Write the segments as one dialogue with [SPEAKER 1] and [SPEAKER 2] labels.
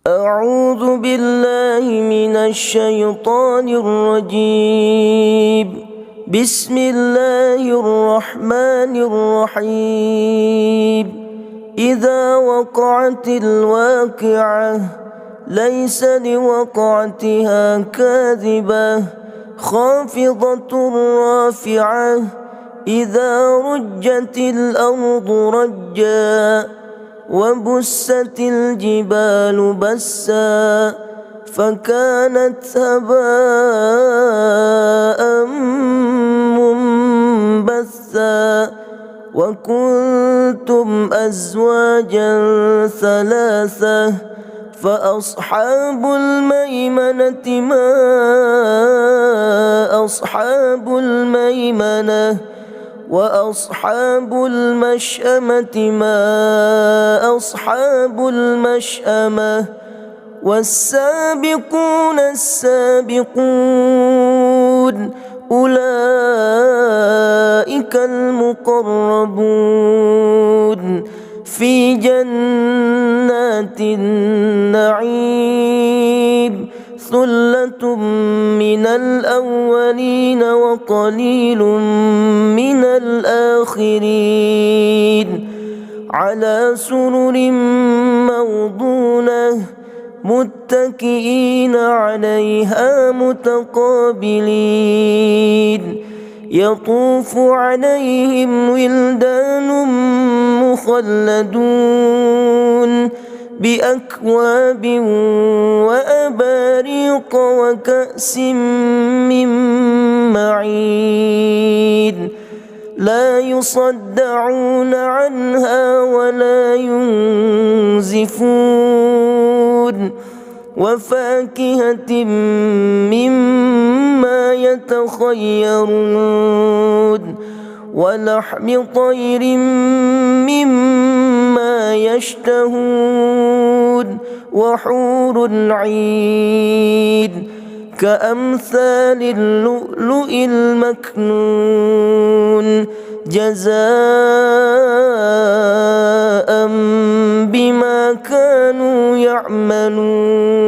[SPEAKER 1] أعوذ بالله من الشيطان الرجيم. بسم الله الرحمن الرحيم. إذا وقعت الواقعة ليس لوقعتها كاذبة خافضة رافعة إذا رجت الأرض رجا وبست الجبال بسا فكانت هباء منبثا وكنتم أزواجا ثلاثة فأصحاب الميمنة ما أصحاب الميمنة وأصحاب المشأمة ما أصحاب المشأمة والسابقون السابقون أولئك المقربون في جنات النعيم ثلة من الأولين وقليل من الآخرين على سرر موضونة متكئين عليها متقابلين يطوف عليهم ولدان مخلدون بأكواب وأباريق وكأس من معين لا يصدعون عنها ولا ينزفون وفاكهة مما يتخيرون ولحم طير مما يشتهون وحور عين كأمثال اللؤلؤ المكنون جزاء بما كانوا يعملون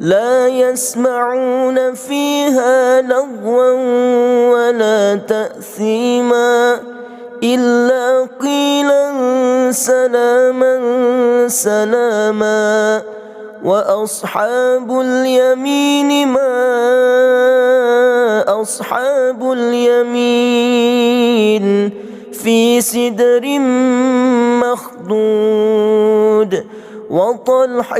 [SPEAKER 1] لا يسمعون فيها لغوا ولا تأثيما إلا قيلا سلاما سلاما وأصحاب اليمين ما أصحاب اليمين في سدر مخضود وطلح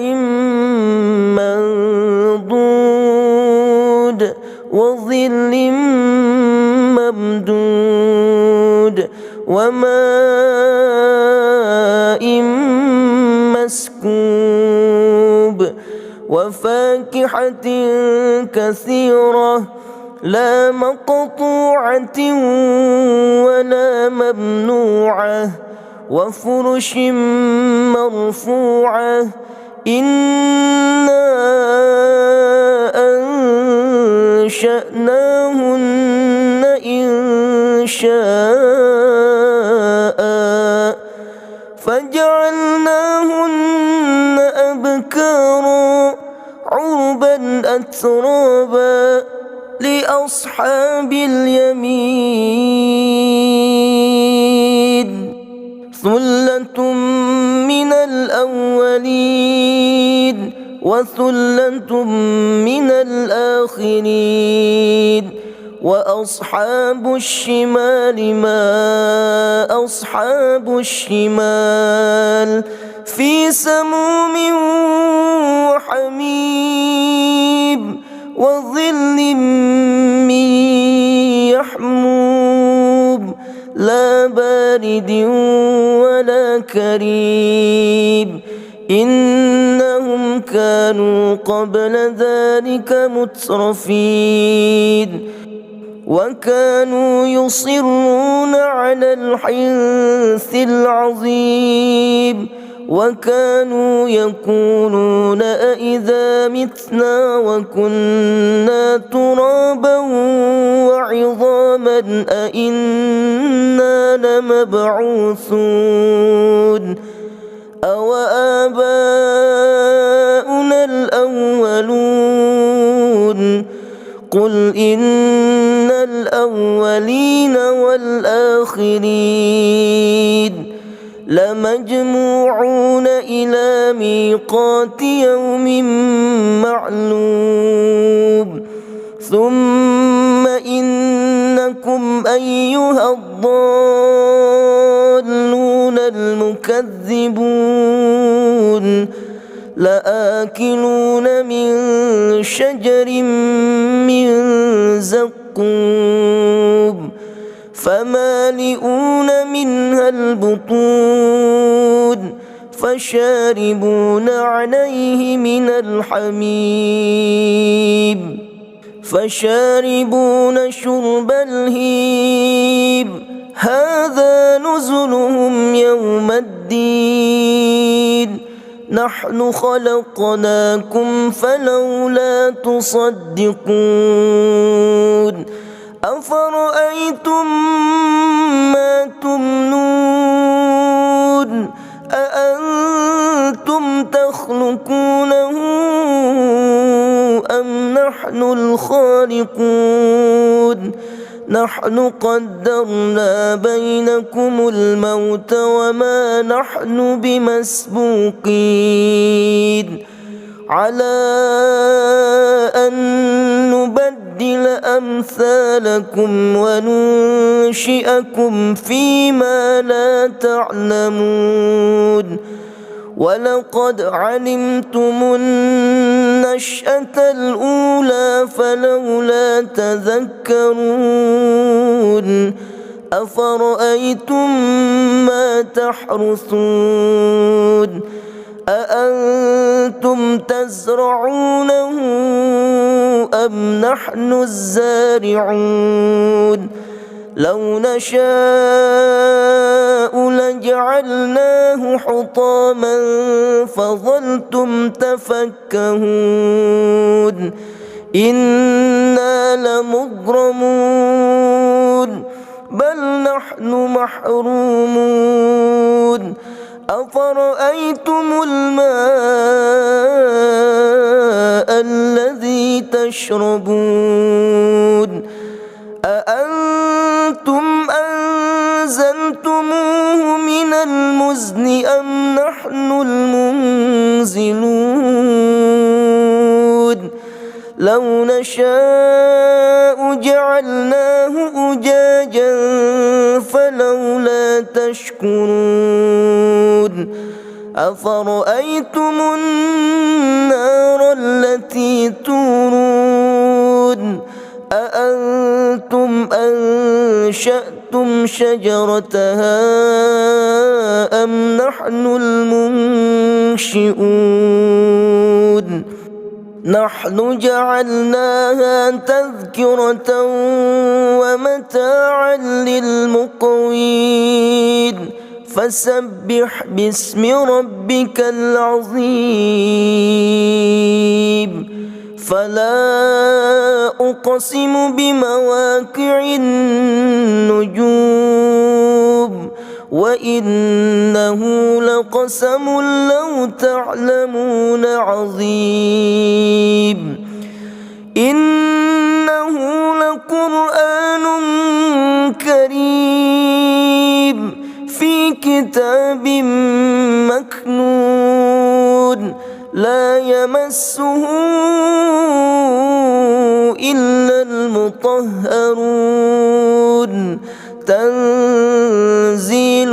[SPEAKER 1] منضود وظل ممدود وماء مسكوب وفاكهة كثيرة لا مقطوعة ولا ممنوعة وفرش مرفوعة إنا أنشأناهن إنشاء فجعلناهن أبكارا عربا أترابا لأصحاب اليمين ثلة من الأولين وثلة من الآخرين وأصحاب الشمال ما أصحاب الشمال في سموم وحميم وظل من يحموم لا بارد ولا كريم إنهم كانوا قبل ذلك مترفين وكانوا يصرون على الحنث العظيم وكانوا يقولون أإذا متنا وكنا ترابا وعظاما أإنا لمبعوثون أو آباؤنا قل إن الأولين والآخرين لمجموعون إلى ميقات يوم معلوم ثم إنكم أيها الضالون المكذبون لآكلون من شجر من زقوم فمالئون منها البطون فشاربون عليه من الحميم فشاربون شرب الهيم هذا نزلهم يوم الدين نحن خلقناكم فلولا تصدقون أفرأيتم ما تمنون أأنتم تخلقونه أم نحن الخالقون نحن قدرنا بينكم الموت وما نحن بمسبوقين على أن نبدل أمثالكم وننشئكم فيما لا تعلمون ولقد علمتم النشأة الأولى فلولا تذكرون أفرأيتم ما تحرثون أأنتم تزرعونه أم نحن الزارعون لو نشاء لجعلناه حطاما فظلتم تفكهون إنا لمغرمون بل نحن محرومون أفرأيتم الماء الذي تشربون أأنتم أنزلتموه من المزن أم نحن المنزلون لو نشاء جعلناه أجاجا فلولا تشكرون أفرأيتم النار التي تورون أأنتم أنشأتم شجرتها أم نحن المنشئون نحن جعلناها تذكرة ومتاعا للمقوين فسبح باسم ربك العظيم فلا أقسم بمواقع النجوم وإنه لقسم لو تعلمون عظيم إنه لقرآن كريم في كتاب مكنون لا يمسه إلا المطهرون تنزيل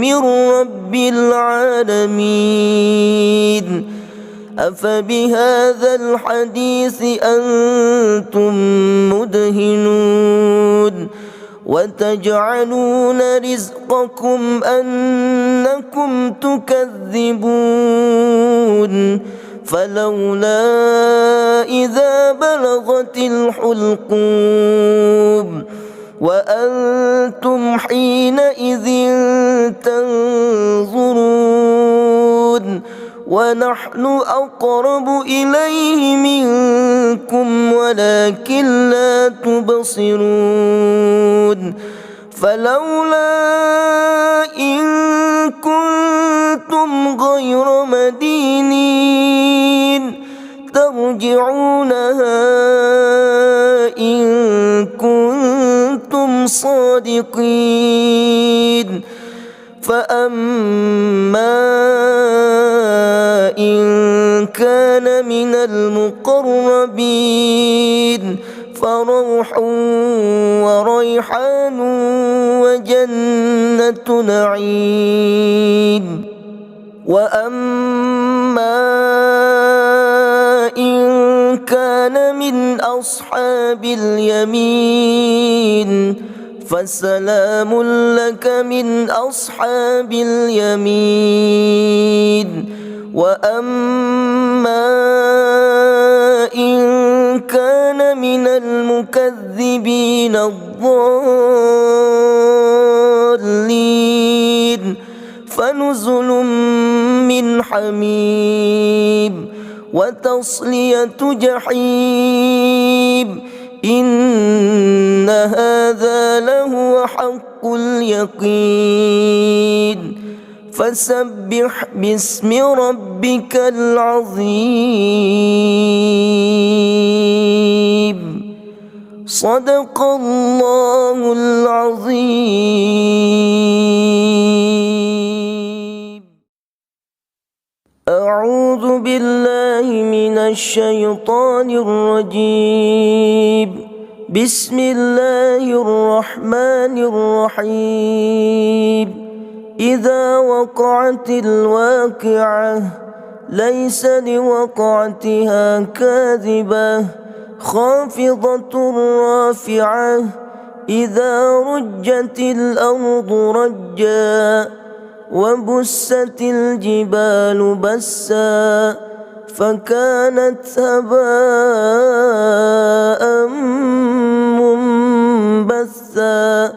[SPEAKER 1] من رب العالمين أفبهذا الحديث أنتم مدهنون وتجعلون رزقكم أنكم تكذبون فلولا إذا بلغت الحلقوم وأنتم حينئذ تنظرون ونحن أقرب إليه منكم ولكن لا تبصرون فلولا إن كنتم غير مدينين ترجعونها الصادقين فأما إن كان من المقربين فروح وريحان وجنة نعيم وأما إن كان من أصحاب اليمين فسلام لك من أصحاب اليمين وأما إن كان من المكذبين الضالين فنزل من حميم وتصلية جحيم إن هذا لهو حق اليقين فسبح باسم ربك العظيم صدق الله العظيم. أعوذ بالله من الشيطان الرجيم. بسم الله الرحمن الرحيم. إذا وقعت الواقعة ليس لوقعتها كاذبة خافضة رافعة إذا رجت الأرض رجا وبست الجبال بسا فكانت هباء منبثا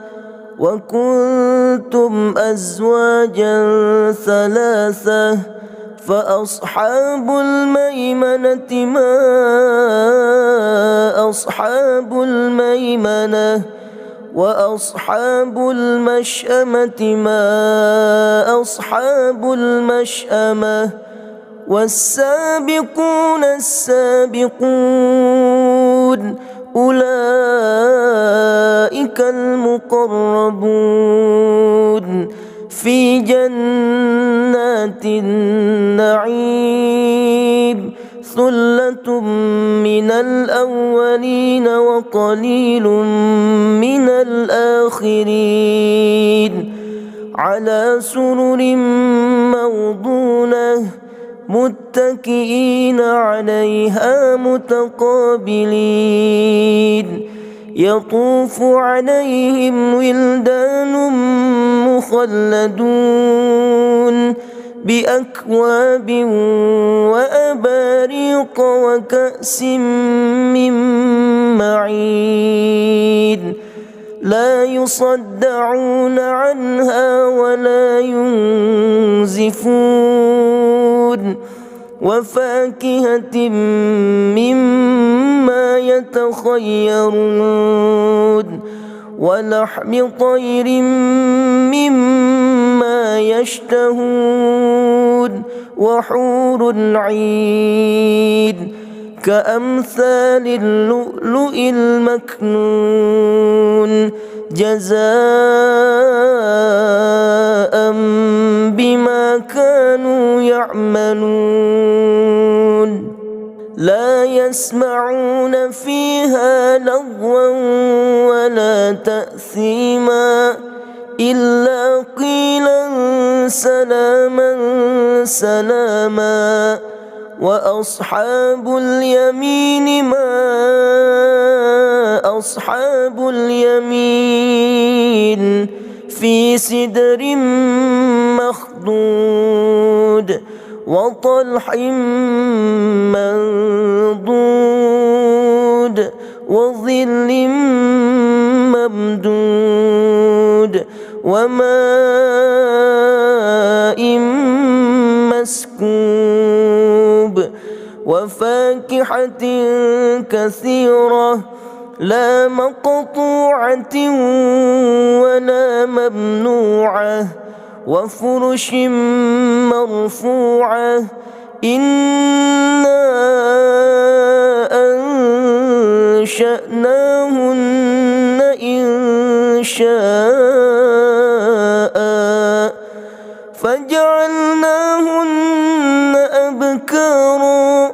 [SPEAKER 1] وكنتم أزواجا ثلاثة فأصحاب الميمنة ما أصحاب الميمنة وأصحاب المشأمة ما أصحاب المشأمة والسابقون السابقون أولئك المقربون في جنات النعيم ثلة من الأولين وقليل من الآخرين على سرر موضونة متكئين عليها متقابلين يطوف عليهم ولدان مخلدون بأكواب وأباريق وكأس من معين لا يصدعون عنها ولا ينزفون وفاكهة مما يتخيرون ولحم طير مما يشتهون وحور عين كأمثال اللؤلؤ المكنون جزاء بما كانوا يعملون لا يسمعون فيها لغوا ولا تأثيما إلا قيلا سلاما سلاما وأصحاب اليمين ما أصحاب اليمين في سدر مخضود وطلح منضود وظل ممدود وماء مسكوب وفاكهة كثيرة لا مقطوعة ولا ممنوعة وفرش مرفوعة إنا أنشأناهن شاء فجعلناهن أبكارا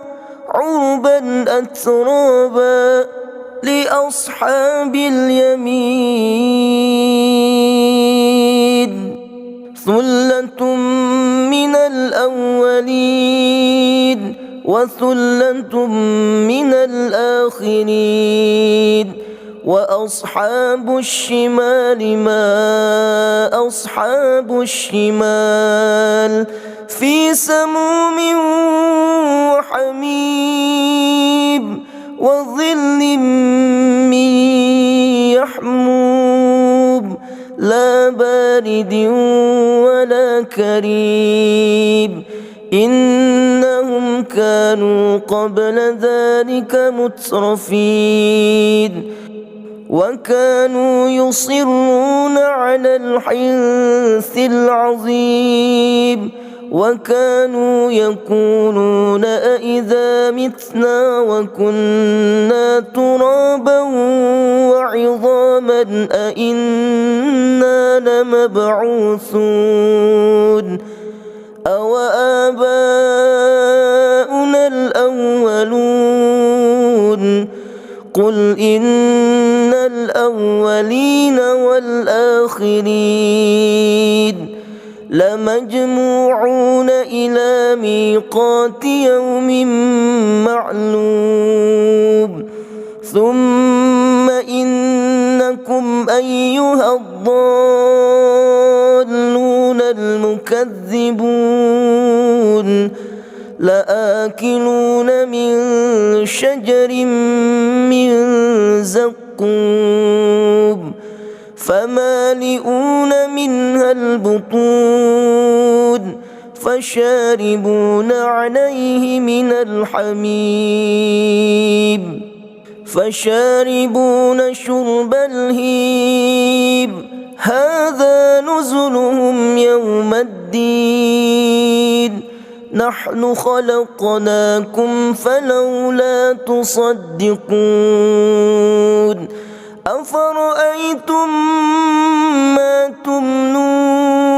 [SPEAKER 1] عربا أترابا لأصحاب اليمين ثلة من الأولين وثلة من الآخرين وأصحاب الشمال ما أصحاب الشمال في سموم وحميم وظل من يحموم لا بارد ولا كريم إنهم كانوا قبل ذلك مترفين وكانوا يصرون على الحنث العظيم وكانوا يقولون أئذا متنا وكنا ترابا وعظاما أئنا لمبعوثون أو آباؤنا الأولون قل إن الأولين والآخرين لمجموعون إلى ميقات يوم معلوم ثم إنكم أيها الضالون المكذبون لآكلون من شجر من زقوم فمالئون منها البطون فشاربون عليه من الحميم فشاربون شرب الهيم هذا نزلهم يوم الدين نحن خلقناكم فلولا تصدقون أفرأيتم ما تمنون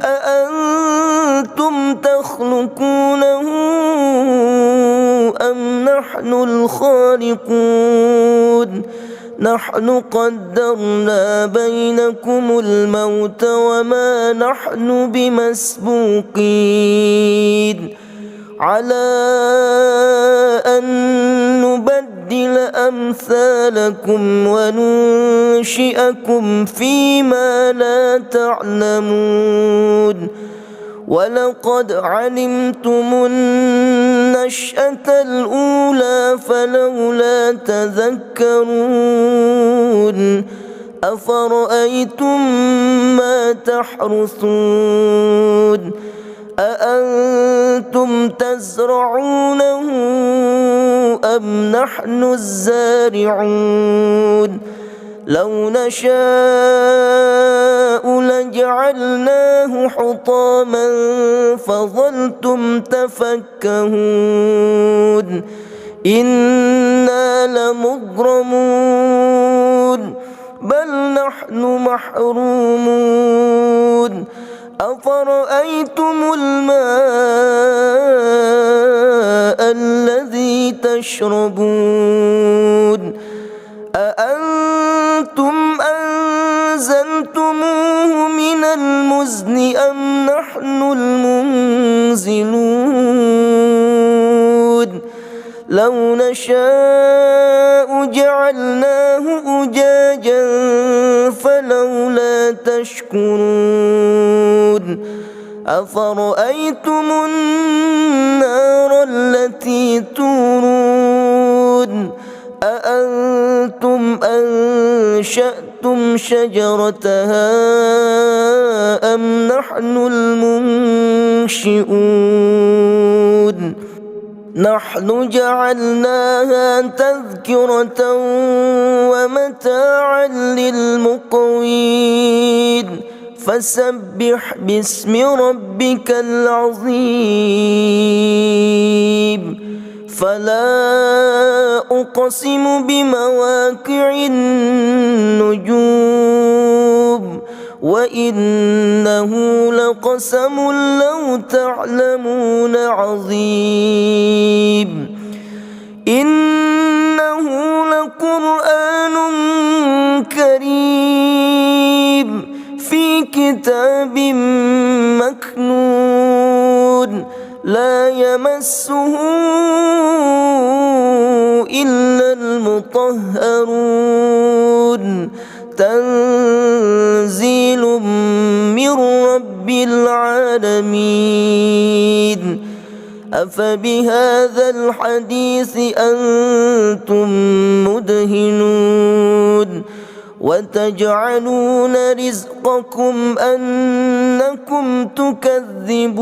[SPEAKER 1] أأنتم تخلقونه أم نحن الخالقون نحن قدرنا بينكم الموت وما نحن بمسبوقين على أن نبدل أمثالكم وننشئكم فيما لا تعلمون ولقد علمتم النشأة الأولى فلولا تذكرون أفرأيتم ما تحرثون أأنتم تزرعونه أم نحن الزارعون لو نشاء لجعلناه حطاما فظلتم تفكهون إنا لمغرمون بل نحن محرومون أفرأيتم الماء الذي تشربون أأنتم أنزلتموه من المزن أم نحن المنزلون لو نشاء جعلناه أجاجا فلولا تشكرون أفرأيتم النار التي تورون أأنتم أنشأتم شجرتها أم نحن المنشئون نحن جعلناها تذكرة ومتاعا للمقوين فسبح باسم ربك العظيم فلا أقسم بمواقع النجوم وإنه لقسم لو تعلمون عظيم إنه لقرآن كريم في كتاب مكنون لا يمسه إلا المطهرون تنزيل من رب العالمين أفبهذا الحديث أنتم مدهنون وتجعلون رزقكم أنكم تكذبون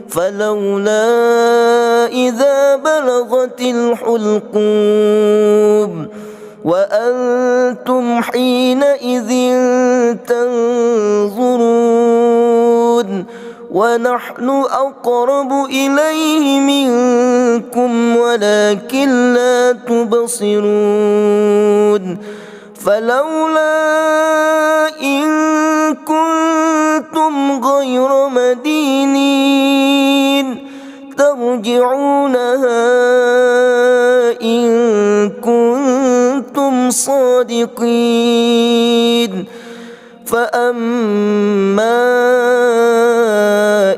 [SPEAKER 1] فلولا إذا بلغت الحلقوم وأنتم حينئذ تنظرون ونحن أقرب إليه منكم ولكن لا تبصرون فلولا إن كنتم غير مدينين ترجعونها إن كنتم صادقين فأما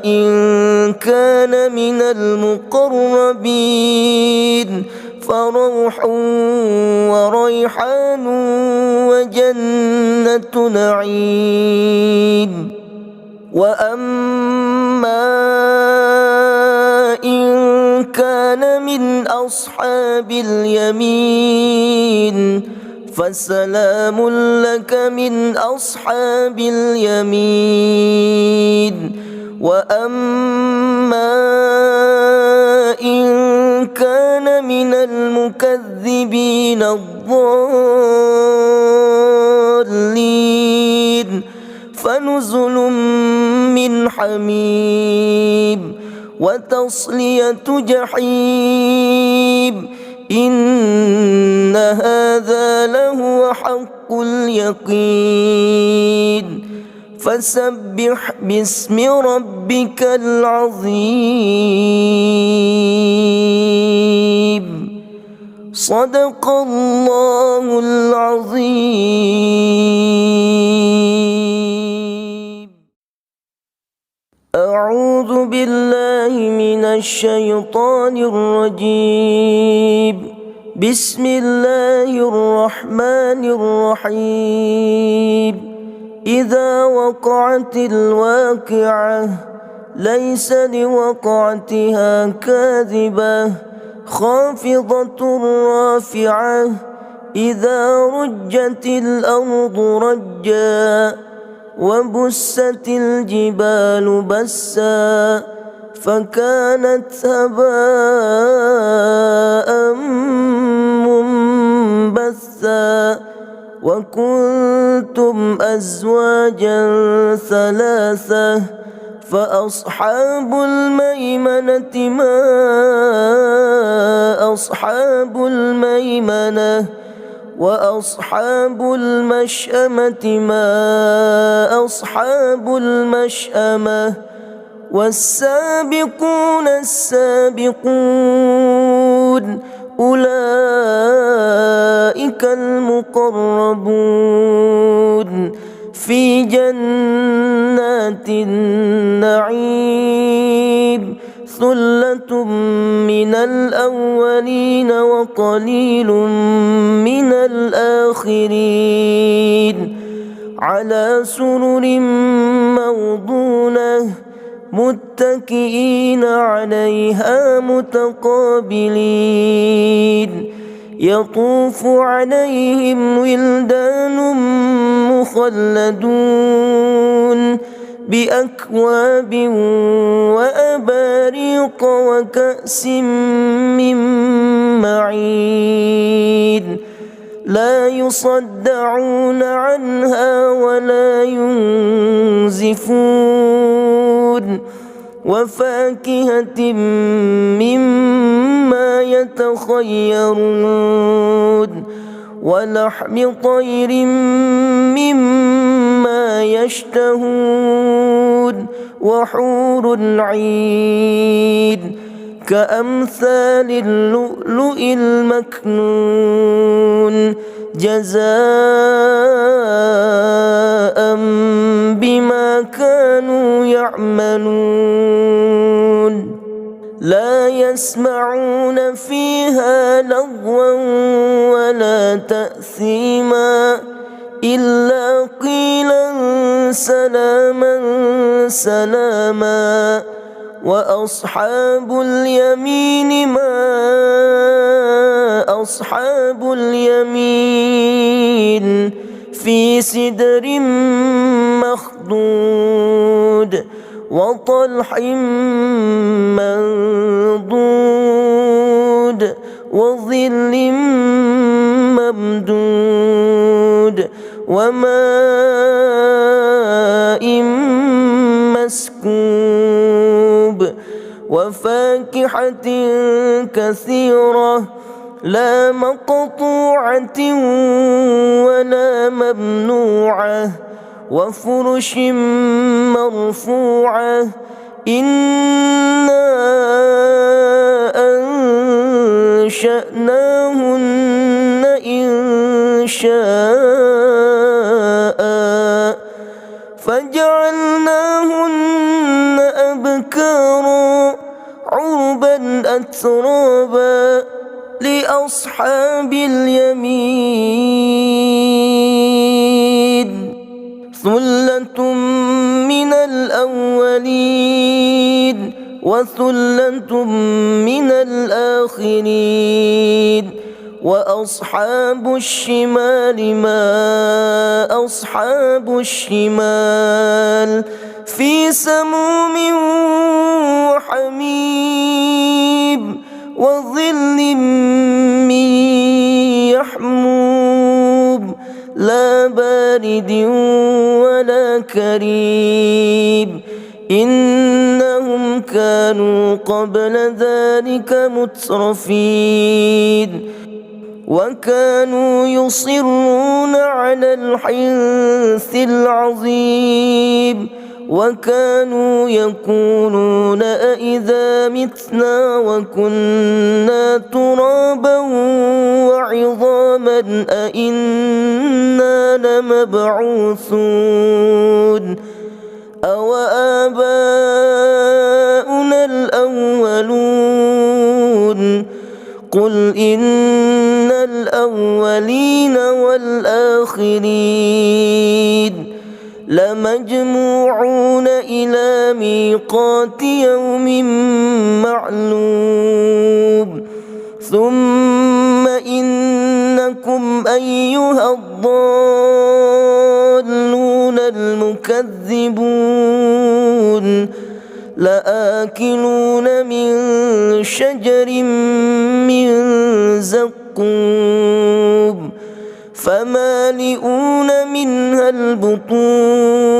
[SPEAKER 1] إن كان من المقربين فروح وريحان وجنة نعيم وأما إن كان من أصحاب اليمين فسلام لك من أصحاب اليمين وأما إن كان من المكذبين الضالين فنزل من حميم وتصلية جحيم إن هذا لهو حق اليقين فسبح باسم ربك العظيم صدق الله العظيم أعوذ بالله من الشيطان الرجيم بسم الله الرحمن الرحيم إذا وقعت الواقعة ليس لوقعتها كاذبة خافضة رافعة إذا رجت الأرض رجا وبست الجبال بسا فكانت هباء منبثا وكنتم أزواجا ثلاثة فأصحاب الميمنة ما أصحاب الميمنة وأصحاب المشأمة ما أصحاب المشأمة والسابقون السابقون أولئك المقربون في جنات النعيم ثلة من الأولين وقليل من الآخرين على سرر موضونة متكئين عليها متقابلين يطوف عليهم ولدان مخلدون بأكواب وأباريق وكأس من معين لا يصدعون عنها ولا ينزفون وفاكهة مما يتخيرون ولحم طير مما يشتهون وحور عين كأمثال اللؤلؤ المكنون جزاء بما كانوا يعملون لا يسمعون فيها لغوا ولا تأثيما إلا قيلا سلاما سلاما وأصحاب اليمين ما أصحاب اليمين في سدر مخضود وطلح منضود وظل ممدود وماء مسكوب وفاكهة كثيرة لا مقطوعة ولا ممنوعة وفرش مرفوعة إنا أنشأناهن إنشاء فجعلناهن أبكارا عربا أترابا لأصحاب اليمين ثلة من الأولين وثلة من الآخرين وأصحاب الشمال ما أصحاب الشمال في سموم وحميم وظل من يحموم لا بارد ولا كريم إنهم كانوا قبل ذلك مترفين وكانوا يصرون على الحنث العظيم وكانوا يقولون أإذا متنا وكنا ترابا وعظاما أإنا لمبعوثون أو آباؤنا الأولون قل إن الأولين والآخرين لمجموعون إلى ميقات يوم معلوم ثم إنكم أيها الضالون المكذبون لآكلون من شجر من زقوم فمالئون منها البطون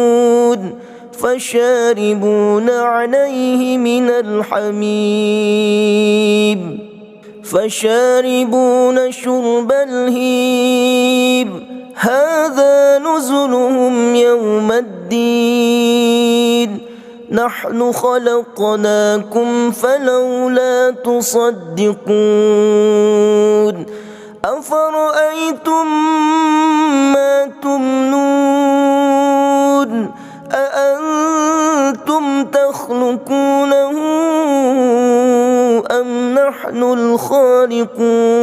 [SPEAKER 1] فشاربون عليه من الحميم فشاربون شرب الهيم هذا نزلهم يوم الدين نحن خلقناكم فلولا تصدقون أفرأيتم ما تمنون أأنتم تخلقونه أم نحن الخالقون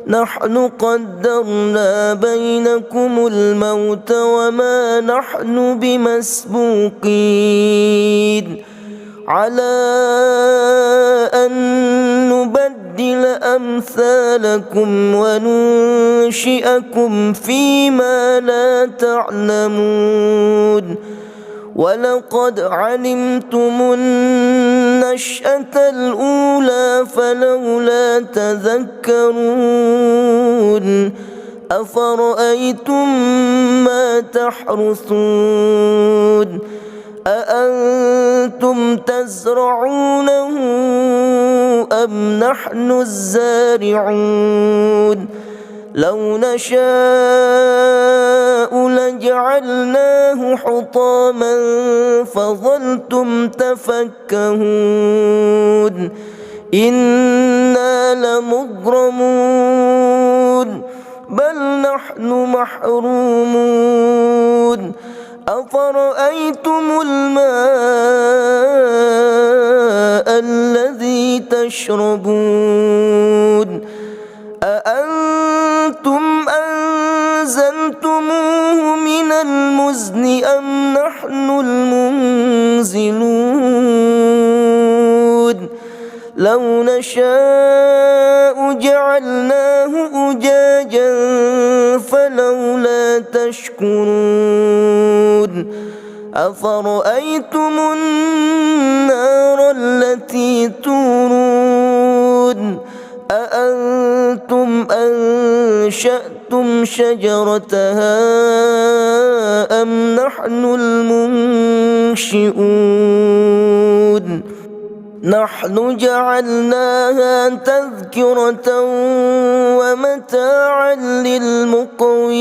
[SPEAKER 1] نحن قدرنا بينكم الموت وما نحن بمسبوقين على أن نبدل أمثالكم وننشئكم فيما لا تعلمون ولقد علمتم النشأة الأولى فلولا تذكرون أفرأيتم ما تحرثون أأنتم أأنتم تزرعونه أم نحن الزارعون لو نشاء لجعلناه حطاما فظلتم تفكهون إنا لمغرمون بل نحن محرومون أفرأيتم الماء الذي تشربون أأنتم أنزلتموه من المزن أم نحن المنزلون لو نشاء جعلناه أجاجا فلولا تشكرون أفرأيتم النار التي تورون أأنتم أنشأتم شجرتها أم نحن المنشئون نحن جعلناها تذكرة ومتاعا للمقوين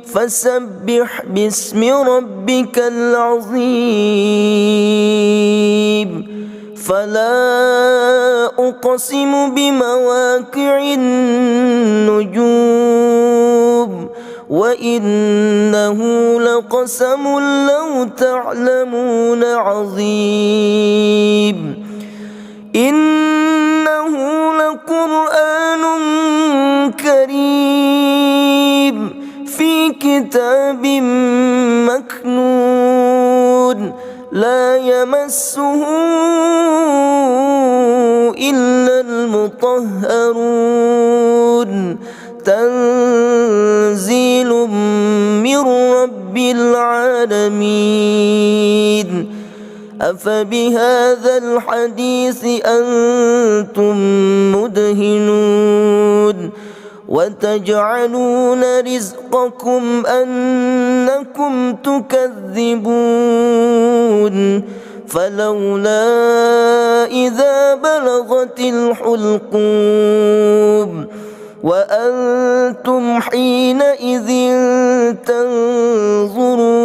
[SPEAKER 1] فسبح باسم ربك العظيم فلا أقسم بمواقع النجوم وإنه لقسم لو تعلمون عظيم إنه لقرآن كريم في كتاب مكنون لا يمسه إلا المطهرون تنزيل من رب العالمين أفبهذا الحديث أنتم مدهنون وتجعلون رزقكم أنكم تكذبون فلولا إذا بلغت الحلقوم وأنتم حينئذ تنظرون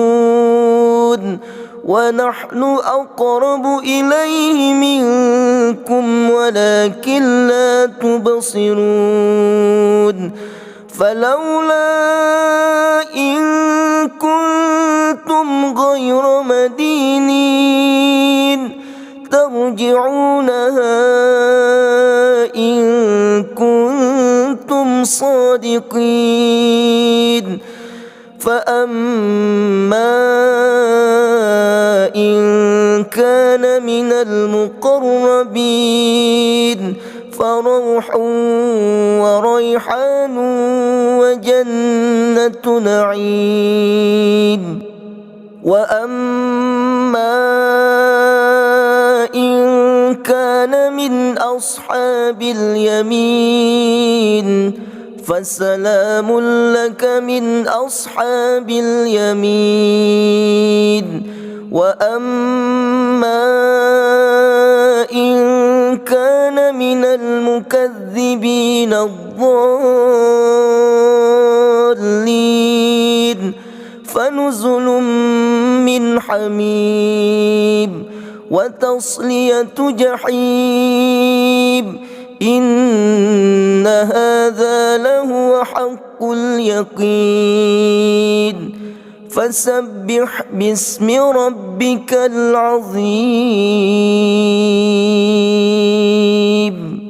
[SPEAKER 1] ونحن أقرب إليه منكم ولكن لا تبصرون فلولا إن كنتم غير مدينين ترجعونها إن كنتم صادقين فأما إن كان من المقربين فروح وريحان وجنة نعيم وأما إن كان من أصحاب اليمين فسلام لك من أصحاب اليمين وأما إن كان من المكذبين الضالين فنزل من حميم وتصلية جحيم إن هذا لهو حق اليقين فسبح باسم ربك العظيم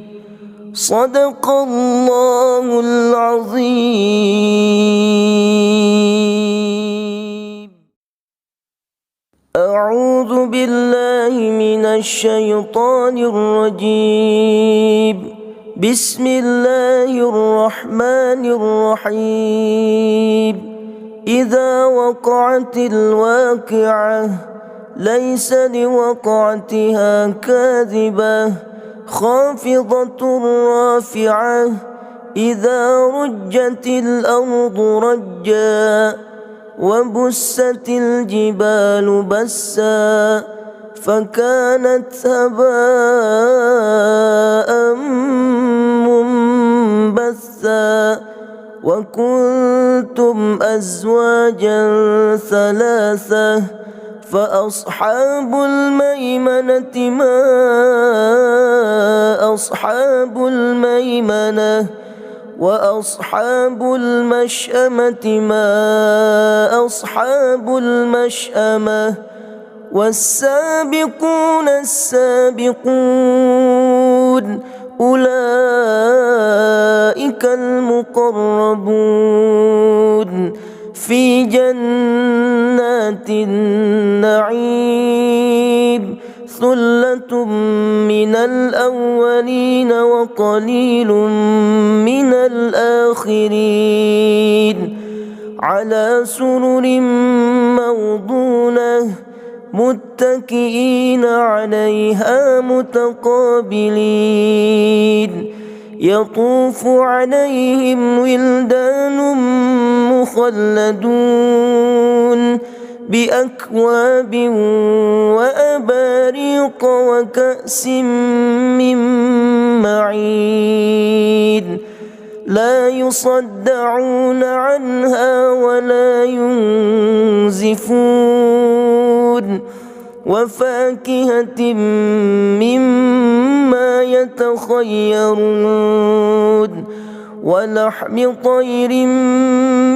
[SPEAKER 1] صدق الله العظيم أعوذ بالله من الشيطان الرجيم بسم الله الرحمن الرحيم إذا وقعت الواقعة ليس لوقعتها كاذبة خافضة رافعة إذا رجت الأرض رجا وبست الجبال بسا فكانت هباء منبثا وكنتم أزواجا ثلاثة فأصحاب الميمنة ما أصحاب الميمنة وأصحاب المشأمة ما أصحاب المشأمة والسابقون السابقون أولئك المقربون في جنات النعيم ثلة من الأولين وقليل من الآخرين على سرر موضونة متكئين عليها متقابلين يطوف عليهم ولدان مخلدون بأكواب وأباريق وكأس من معين لا يصدعون عنها ولا ينزفون وفاكهة مما يتخيرون ولحم طير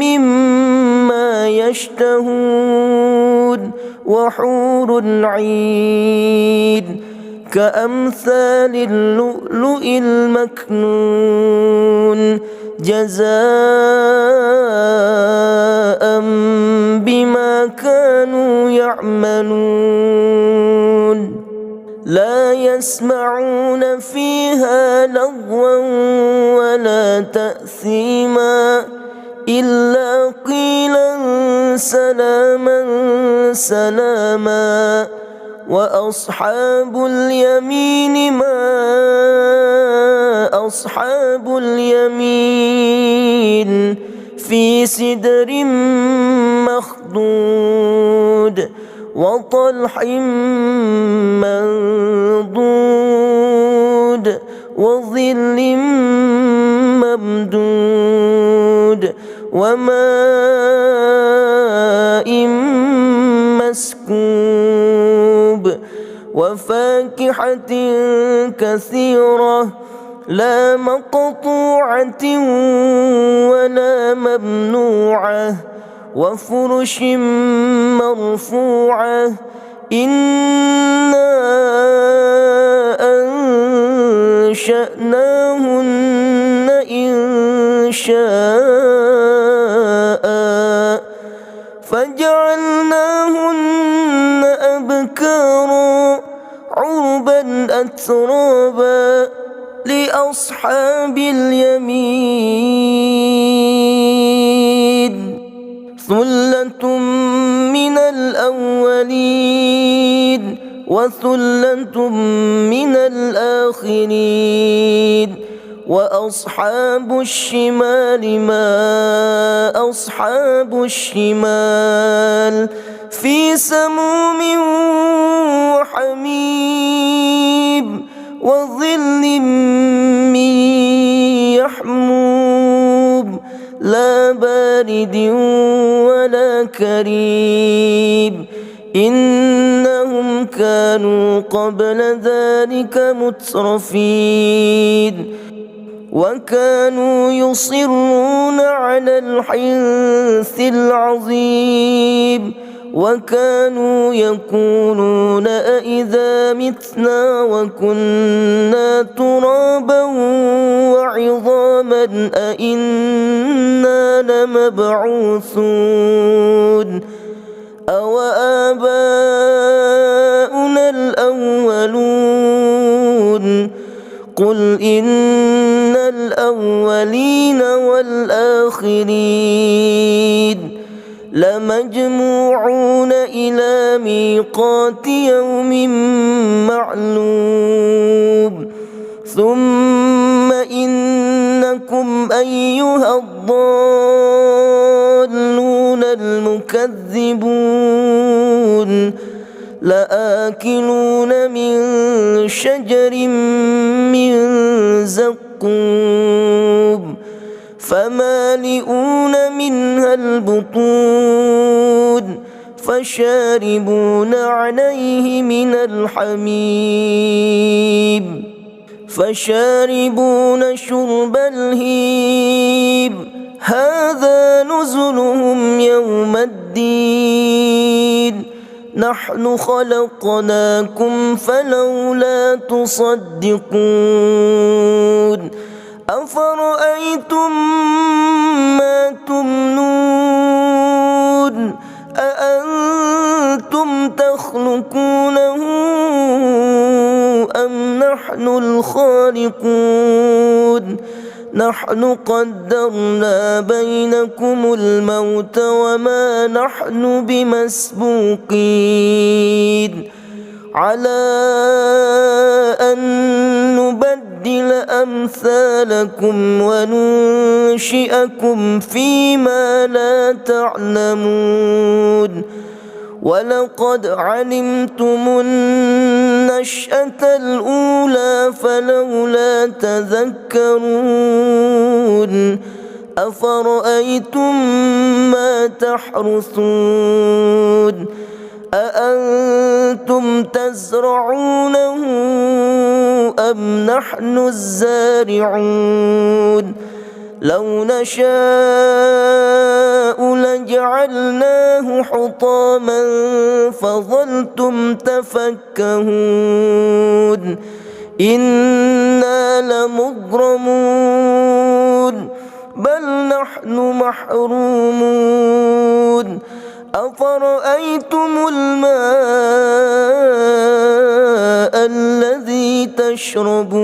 [SPEAKER 1] مما يشتهون وحور عين كأمثال اللؤلؤ المكنون جزاء بما كانوا يعملون لا يسمعون فيها لغوا ولا تأثيما إلا قيلا سلاما سلاما وأصحاب اليمين ما أصحاب اليمين في سدر مخضود وطلح منضود وظل ممدود وماء مسكوب وفاكهة كثيرة لا مقطوعة ولا ممنوعة وفرش مرفوعة إنا أنشأناهن إنشاء فجعلناهن أبكارا عربا أترابا لأصحاب اليمين ثلة من الأولين وثلة من الآخرين وأصحاب الشمال ما أصحاب الشمال في سموم وحميم وظل من يحموم لا بارد ولا كريم إنهم كانوا قبل ذلك مترفين وكانوا يصرون على الحنث العظيم وكانوا يقولون أإذا متنا وكنا ترابا وعظاما أإنا لمبعوثون أو آباؤنا الأولون قل إن الأولين والآخرين لمجموعون إلى ميقات يوم معلوم ثم إنكم أيها الضالون المكذبون تكذبون لآكلون من شجر من زقوم فمالئون منها البطون فشاربون عليه من الحميم فشاربون شرب الهيم هذا نزلهم يوم الدين نحن خلقناكم فلولا تصدقون أفرأيتم ما تمنون أأنتم تخلقونه أم نحن الخالقون نحن قدرنا بينكم الموت وما نحن بمسبوقين على أن نبدل أمثالكم وننشئكم فيما لا تعلمون ولقد علمتم النشأة الأولى فلولا تذكرون أفرأيتم ما تحرثون أأنتم تزرعونه أم نحن الزارعون لو نشاء لجعلناه حطاما فظلتم تفكهون إنا لمغرمون بل نحن محرومون أفرأيتم الماء الذي تشربون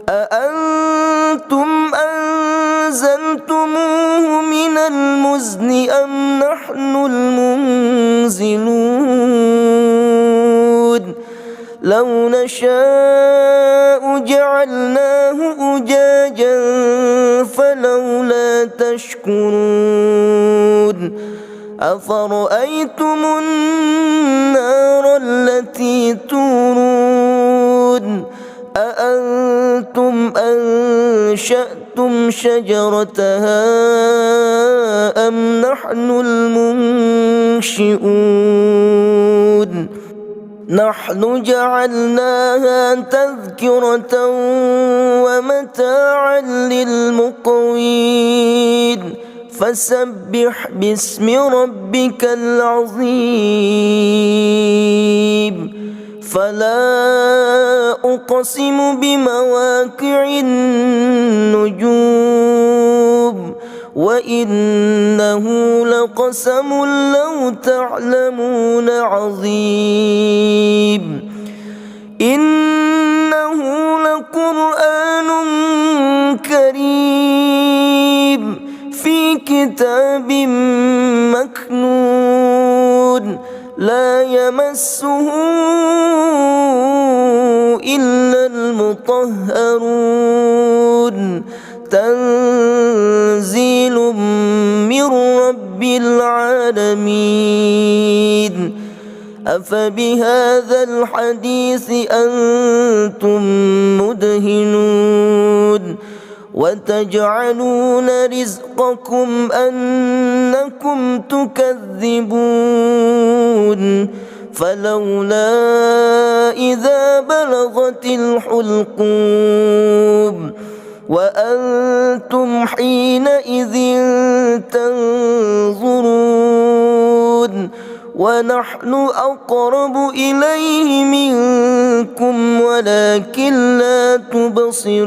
[SPEAKER 1] أأنتم أنزلتموه من المزن أم نحن المنزلون لو نشاء جعلناه أجاجا فلولا تشكرون أفرأيتم النار التي تورون أأنتم أنشأتم شجرتها أم نحن المنشئون نحن جعلناها تذكرة ومتاعا للمقوين فسبح باسم ربك العظيم فلا أقسم بمواقع النجوم وإنه لقسم لو تعلمون عظيم إنه لقرآن كريم في كتاب مكنون لا يمسه إلا المطهرون تنزيل من رب العالمين أفبهذا الحديث أنتم مدهنون وتجعلون رزقكم أنكم تكذبون فلولا إذا بلغت الحلقوم وأنتم حينئذ تنظرون ونحن أقرب إليه منكم ولكن لا تبصرون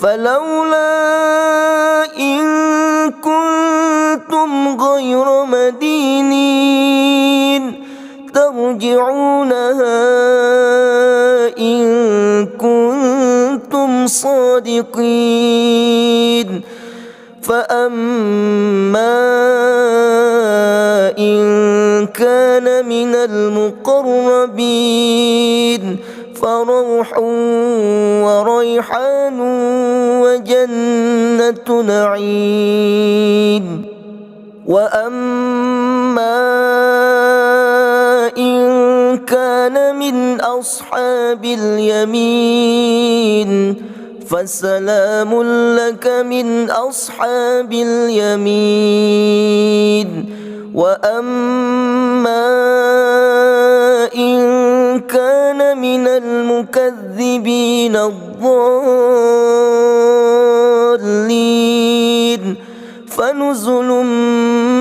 [SPEAKER 1] فلولا إن كنتم غير مدينين ترجعونها إن كنتم صادقين فأما إن كان من المقربين فروح وريحان وجنة نعيم. وأما إن كان من أصحاب اليمين فسلام لك من أصحاب اليمين. وأما إن كان من المكذبين الضالين فنزل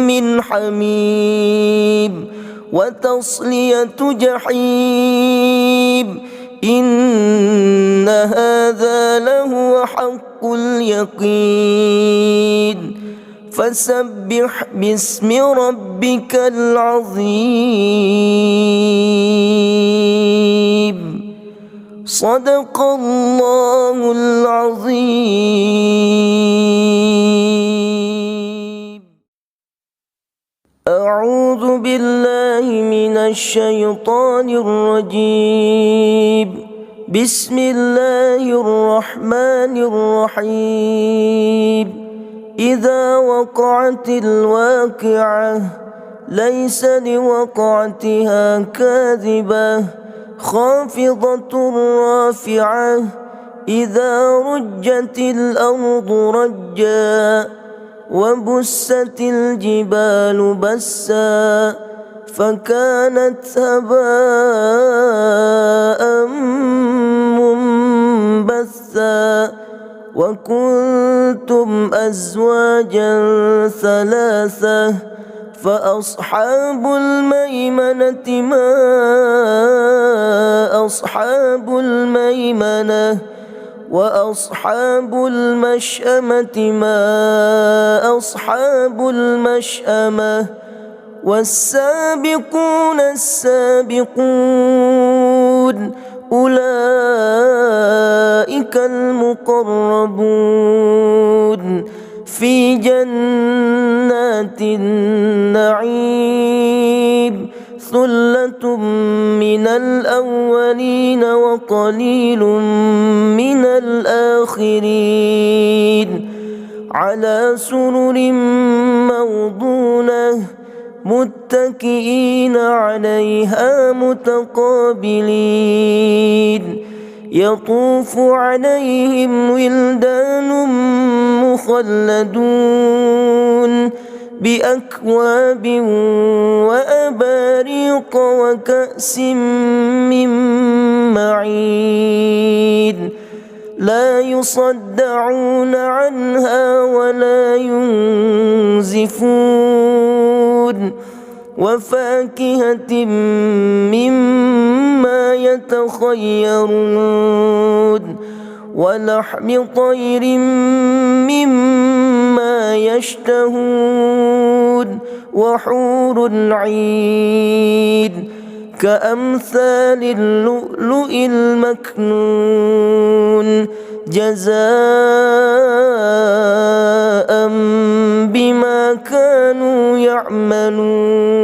[SPEAKER 1] من حميم وتصلية جحيم. إن هذا لهو حق اليقين. فسبح باسم ربك العظيم. صدق الله العظيم. أعوذ بالله من الشيطان الرجيم. بسم الله الرحمن الرحيم. إذا وقعت الواقعة ليس لوقعتها كاذبة خافضة رافعة. إذا رجت الأرض رجا وبست الجبال بسا فكانت هباء منبثا. وكنتم أزواجا ثلاثة فأصحاب الميمنة ما أصحاب الميمنة. وأصحاب المشأمة ما أصحاب المشأمة. والسابقون السابقون أولئك المقربون في جنات النعيم. ثلة من الأولين وقليل من الآخرين. على سرر موضونة متكئين عليها متقابلين. يطوف عليهم ولدان مخلدون بأكواب وأباريق وكأس من معين. لا يصدعون عنها ولا ينزفون. وفاكهة مما يتخيرون. ولحم طير مما يشتهون. وحور عين كأمثال اللؤلؤ المكنون جزاء بما كانوا يعملون.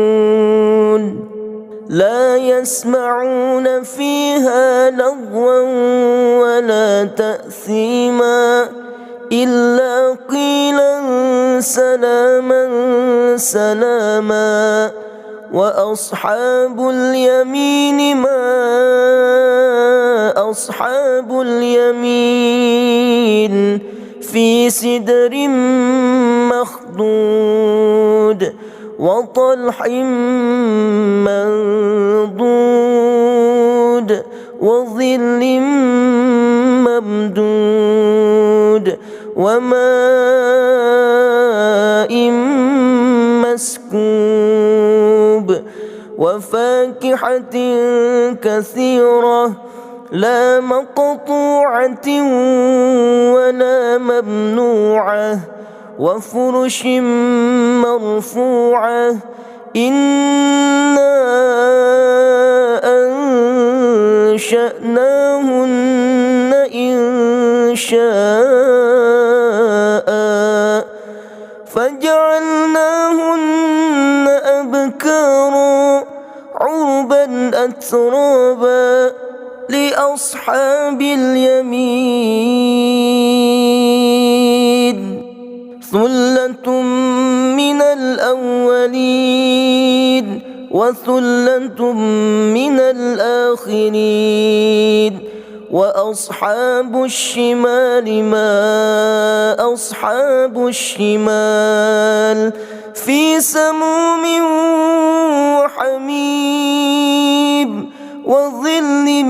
[SPEAKER 1] لا يسمعون فيها لغوا ولا تأثيما إلا قيلا سلاما سلاما. وأصحاب اليمين ما أصحاب اليمين في سدر مخضود وطلح منضود وظل ممدود وماء مسكوب وفاكهة كثيرة لا مقطوعة ولا ممنوعة وفرش مرفوعة. إنا أنشأناهن إنشاء فجعلناهن أبكارا عربا أترابا أصحاب اليمين ثلة من الأولين وثلة من الآخرين وأصحاب الشمال ما أصحاب الشمال في سموم وحميم وظل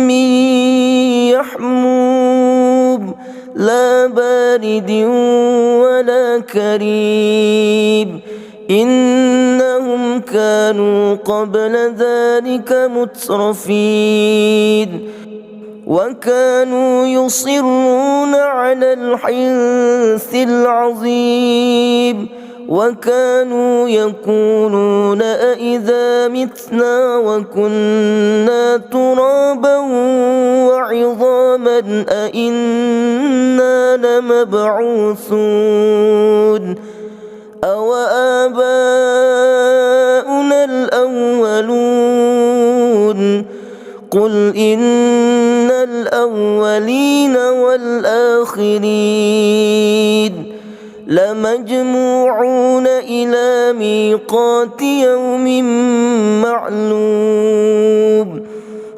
[SPEAKER 1] من يحموم لا بارد ولا كريم إنهم كانوا قبل ذلك مترفين وكانوا يصرون على الحنث العظيم وكانوا يقولون أإذا متنا وكنا ترابا وعظاما أإنا لمبعوثون أو آباؤنا الأولون قل إن الأولين والآخرين لمجموعون إلى ميقات يوم معلوم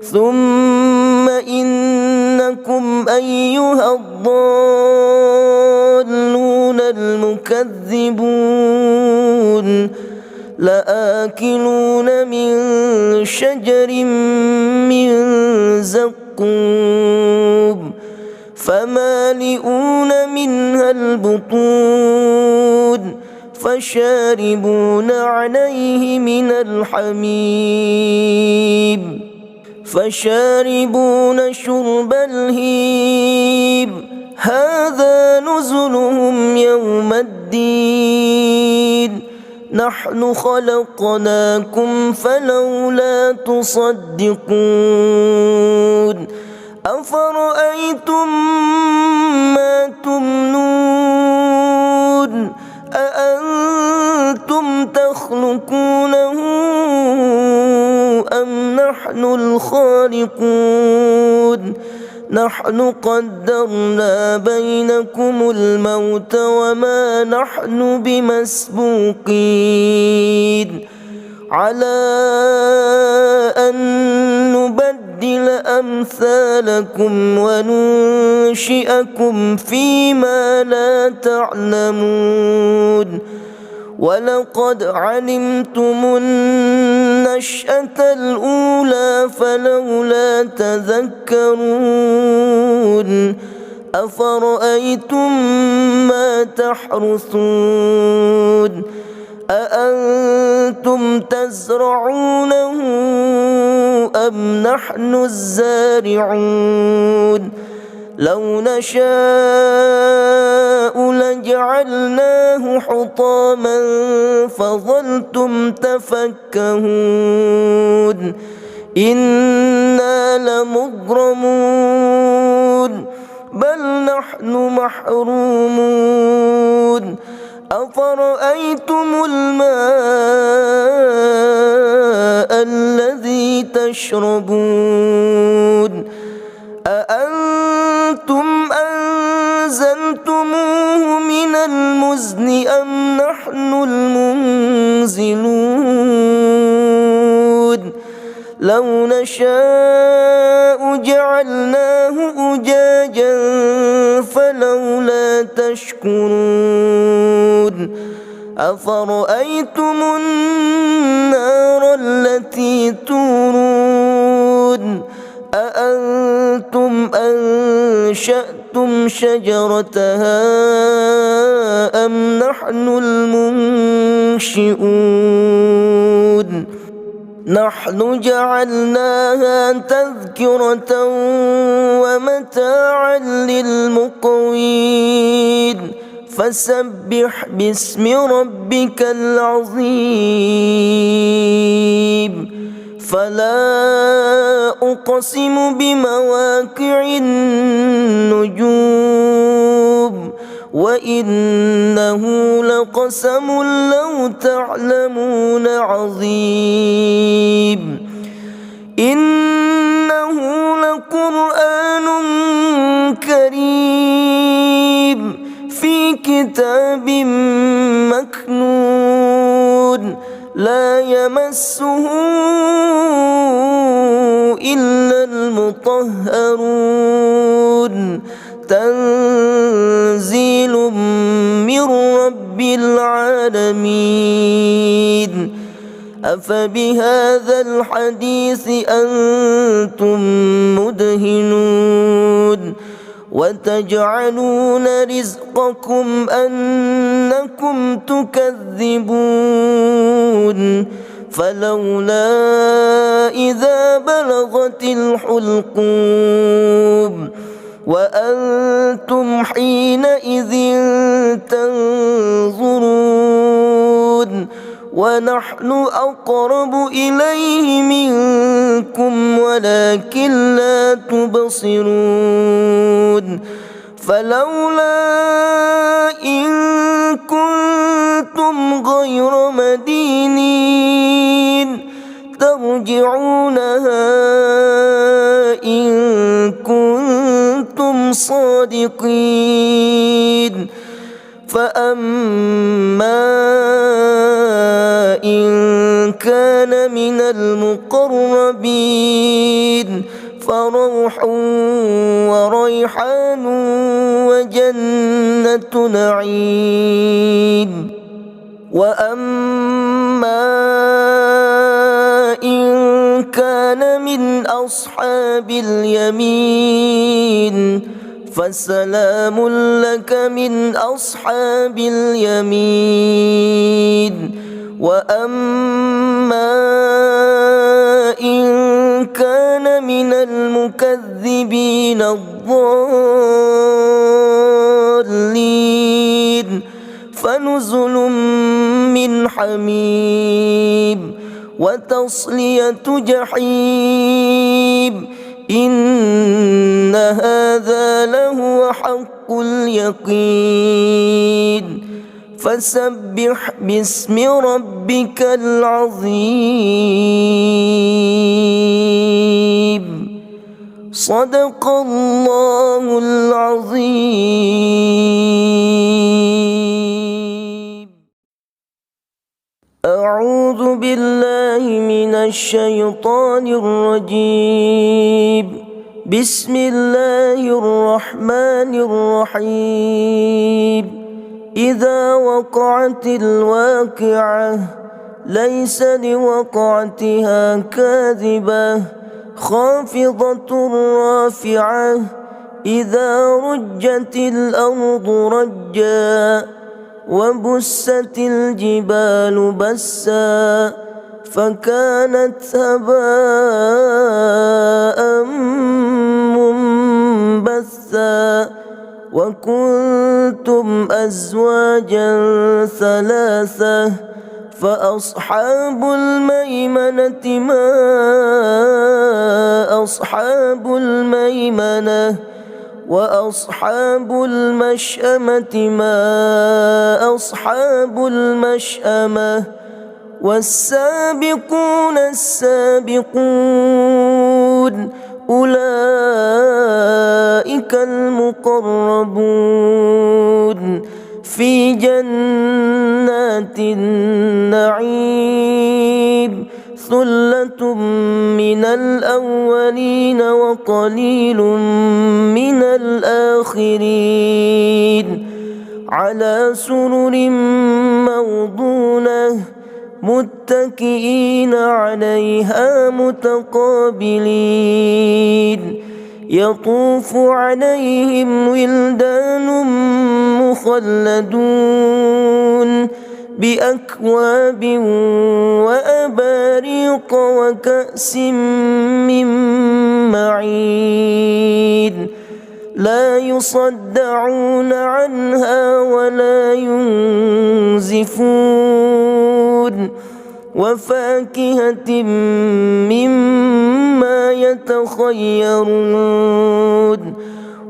[SPEAKER 1] ثم إنكم أيها الضالون المكذبون لآكلون من شجر من زقوم فمالئون منها البطون فشاربون عليه من الحميم فشاربون شرب الهيم هذا نزلهم يوم الدين نحن خلقناكم فلولا تصدقون أفرأيتم ما تمنون أأنتم تخلقونه أم نحن الخالقون نحن قدرنا بينكم الموت وما نحن بمسبوقين على أن نبدل أمثالكم وننشئكم فيما لا تعلمون ولقد علمتم النشأة الأولى فلولا تذكرون أفرأيتم ما تحرثون أأنتم تزرعونه أم نحن الزارعون لو نشاء لجعلناه حطاما فظلتم تفكهون إنا لمغرمون بل نحن محرومون أفرأيتم الماء الذي تشربون أأنتم أنزلتموه من المزن أم نحن المنزلون لو نشاء جعلناه أجاجا فلولا تشكرون أفرأيتم النار التي تورون أأنتم أنشأتم شجرتها أم نحن المنشئون نحن جعلناها تذكرة ومتاعا للمقوين فسبح باسم ربك العظيم فلا أقسم بمواقع النجوم وإنه لقسم لو تعلمون عظيم إنه كتاب مكنون لا يمسه إلا المطهرون تنزيل من رب العالمين أفبهذا الحديث أنتم مدهنون وتجعلون رزقكم أنكم تكذبون فلولا إذا بلغت الحلقوم وأنتم حينئذ تنظرون ونحن أقرب إليه منكم ولكن لا تبصرون فلولا إن كنتم غير مدينين ترجعونها إن كنتم صادقين فأما إن كان من المقربين فروح وريحان وجنة نعيم وأما إن كان من أصحاب اليمين فسلام لك من أصحاب اليمين وأما إن كان من المكذبين الضالين فنزل من حميم وتصلية جحيم إن هذا لهو حق اليقين فسبح باسم ربك العظيم صدق الله العظيم أعوذ بالله من الشيطان الرجيم بسم الله الرحمن الرحيم إذا وقعت الواقعة ليس لوقعتها كاذبة خافضة رافعة إذا رجت الأرض رجا وبست الجبال بسا فكانت هباء منبثا وكنتم أزواجا ثلاثة فأصحاب الميمنة ما أصحاب الميمنة وأصحاب المشأمة ما أصحاب المشأمة والسابقون السابقون أولئك المقربون في جنات النعيم ثلة من الأولين وقليل من الآخرين على سرر موضونة متكئين عليها متقابلين يطوف عليهم ولدان مخلدون بأكواب وأباريق وكأس من معين لا يصدعون عنها ولا ينزفون وفاكهة مما يتخيرون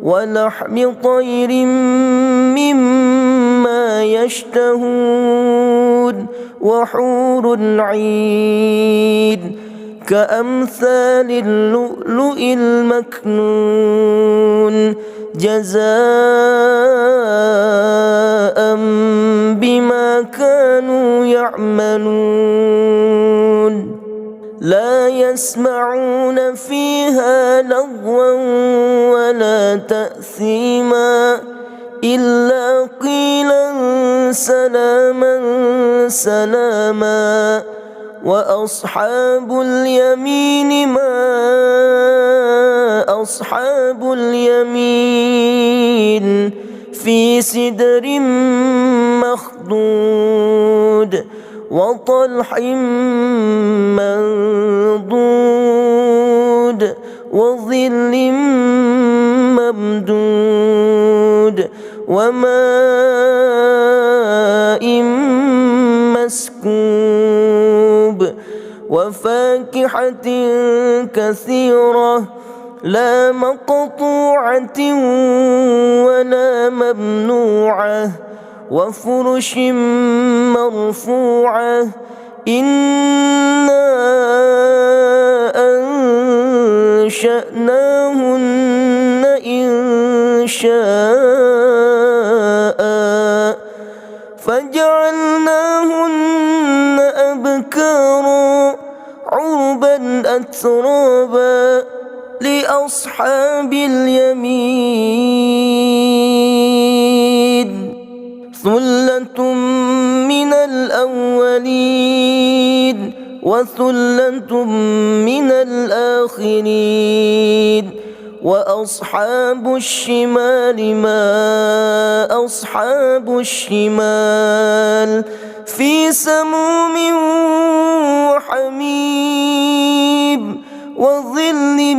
[SPEAKER 1] ولحم طير مما يشتهون وحور عين كأمثال اللؤلؤ المكنون جزاء بما كانوا يعملون لا يسمعون فيها لغوا ولا تأثيما إلا قيلا سلاما سلاما وأصحاب اليمين ما أصحاب اليمين في سدر مخضود وطلح منضود وظل ممدود وماء مسكوب وفاكهة كثيرة لا مقطوعة ولا ممنوعة وفرش مرفوعة إنا أنشأناهن إنشاء فجعلناهن أبكارا عربا أترابا لأصحاب اليمين ثلة من الأولين وثلة من الآخرين وأصحاب الشمال ما أصحاب الشمال في سموم وحميم وظل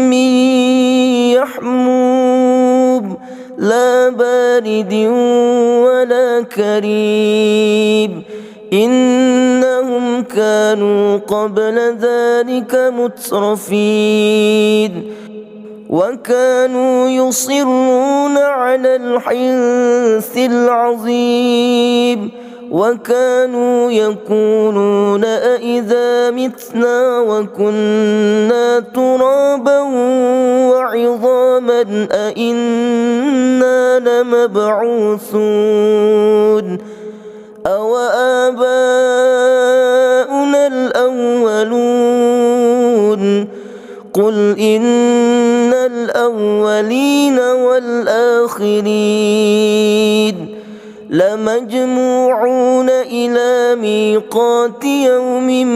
[SPEAKER 1] من يحموم لا بارد ولا كريم إنهم كانوا قبل ذلك مترفين وكانوا يصرون على الحنث العظيم وكانوا يقولون أئذا متنا وكنا ترابا وعظاما أئنا لمبعوثون أو آباؤنا الأولون قل إن الأولين والآخرين لمجموعون إلى ميقات يوم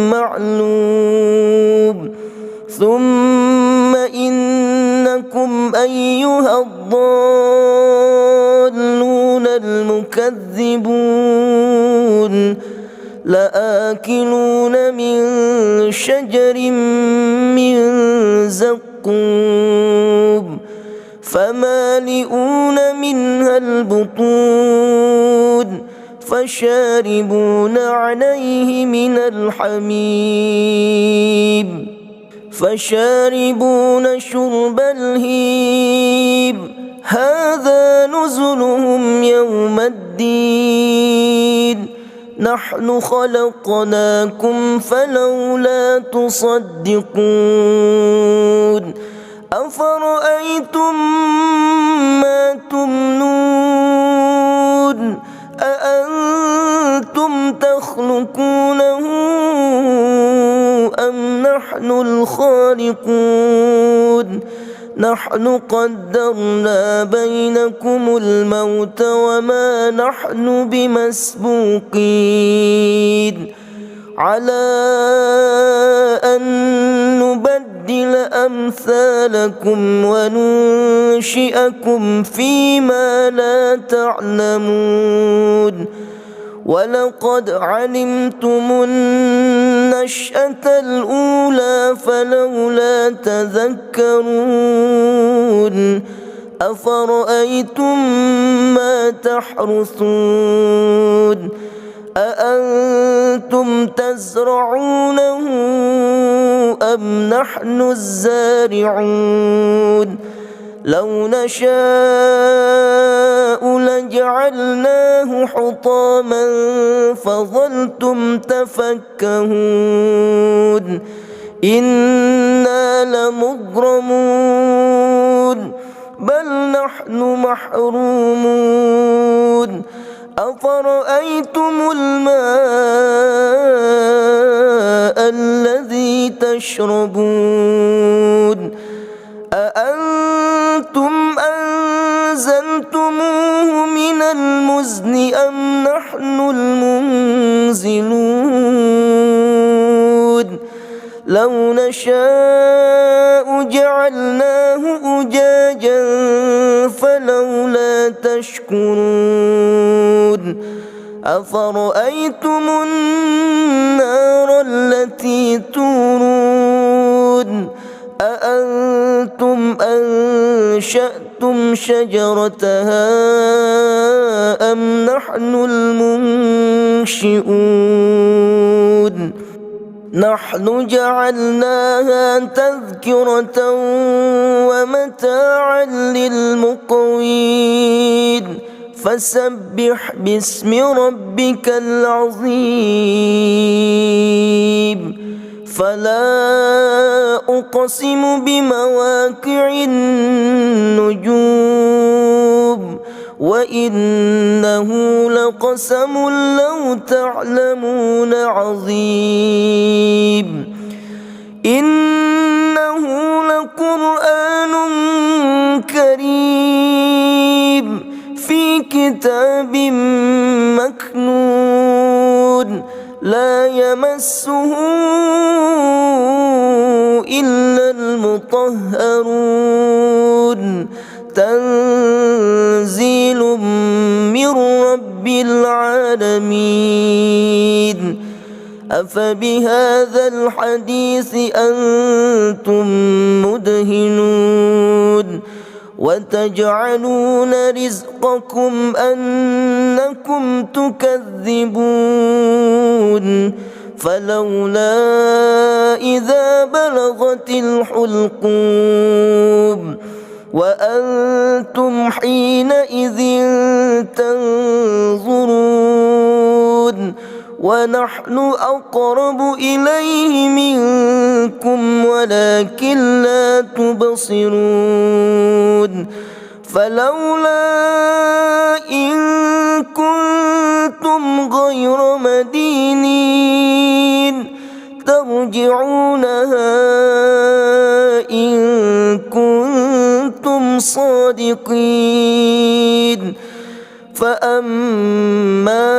[SPEAKER 1] معلوم ثم إنكم أيها الضالون المكذبون لآكلون من شجر من زقوم فمالئون منها البطون فشاربون عليه من الحميم فشاربون شرب الهيم هذا نزلهم يوم الدين نحن خلقناكم فلولا تصدقون أفرأيتم ما تمنون أأنتم تخلقونه أم نحن الخالقون نحن قدرنا بينكم الموت وما نحن بمسبوقين على أن نبدل أمثالكم وننشئكم فيما لا تعلمون ولقد علمتم النشأة الأولى فلولا تذكرون أفرأيتم ما تحرثون أأنتم تزرعونه أم نحن الزارعون لو نشاء لجعلناه حطاما فظلتم تفكهون إنا لمغرمون بل نحن محرومون أفرأيتم الماء الذي تشربون أأنتم أنزلتموه من المزن أم نحن المنزلون لو نشاء جعلناه أجاجا فلولا تشكرون أفرأيتم النار التي تورون أأنتم أنشأتم شجرتها أم نحن المنشئون نحن جعلناها تذكرة ومتاعا للمقوين فسبح باسم ربك العظيم فلا أقسم بمواقع النجوم وإنه لقسم لو تعلمون عظيم إنه لقرآن كريم في كتاب مكنون لا يمسه إلا المطهرون تنزيل من رب العالمين أفبهذا الحديث أنتم مدهنون وتجعلون رزقكم أنكم تكذبون فلولا إذا بلغت الحلقوم وأنتم حينئذ تنظرون ونحن أقرب إليه منكم ولكن لا تبصرون فلولا إن كنتم غير مدينين ترجعونها إن كنتم صادقين فأما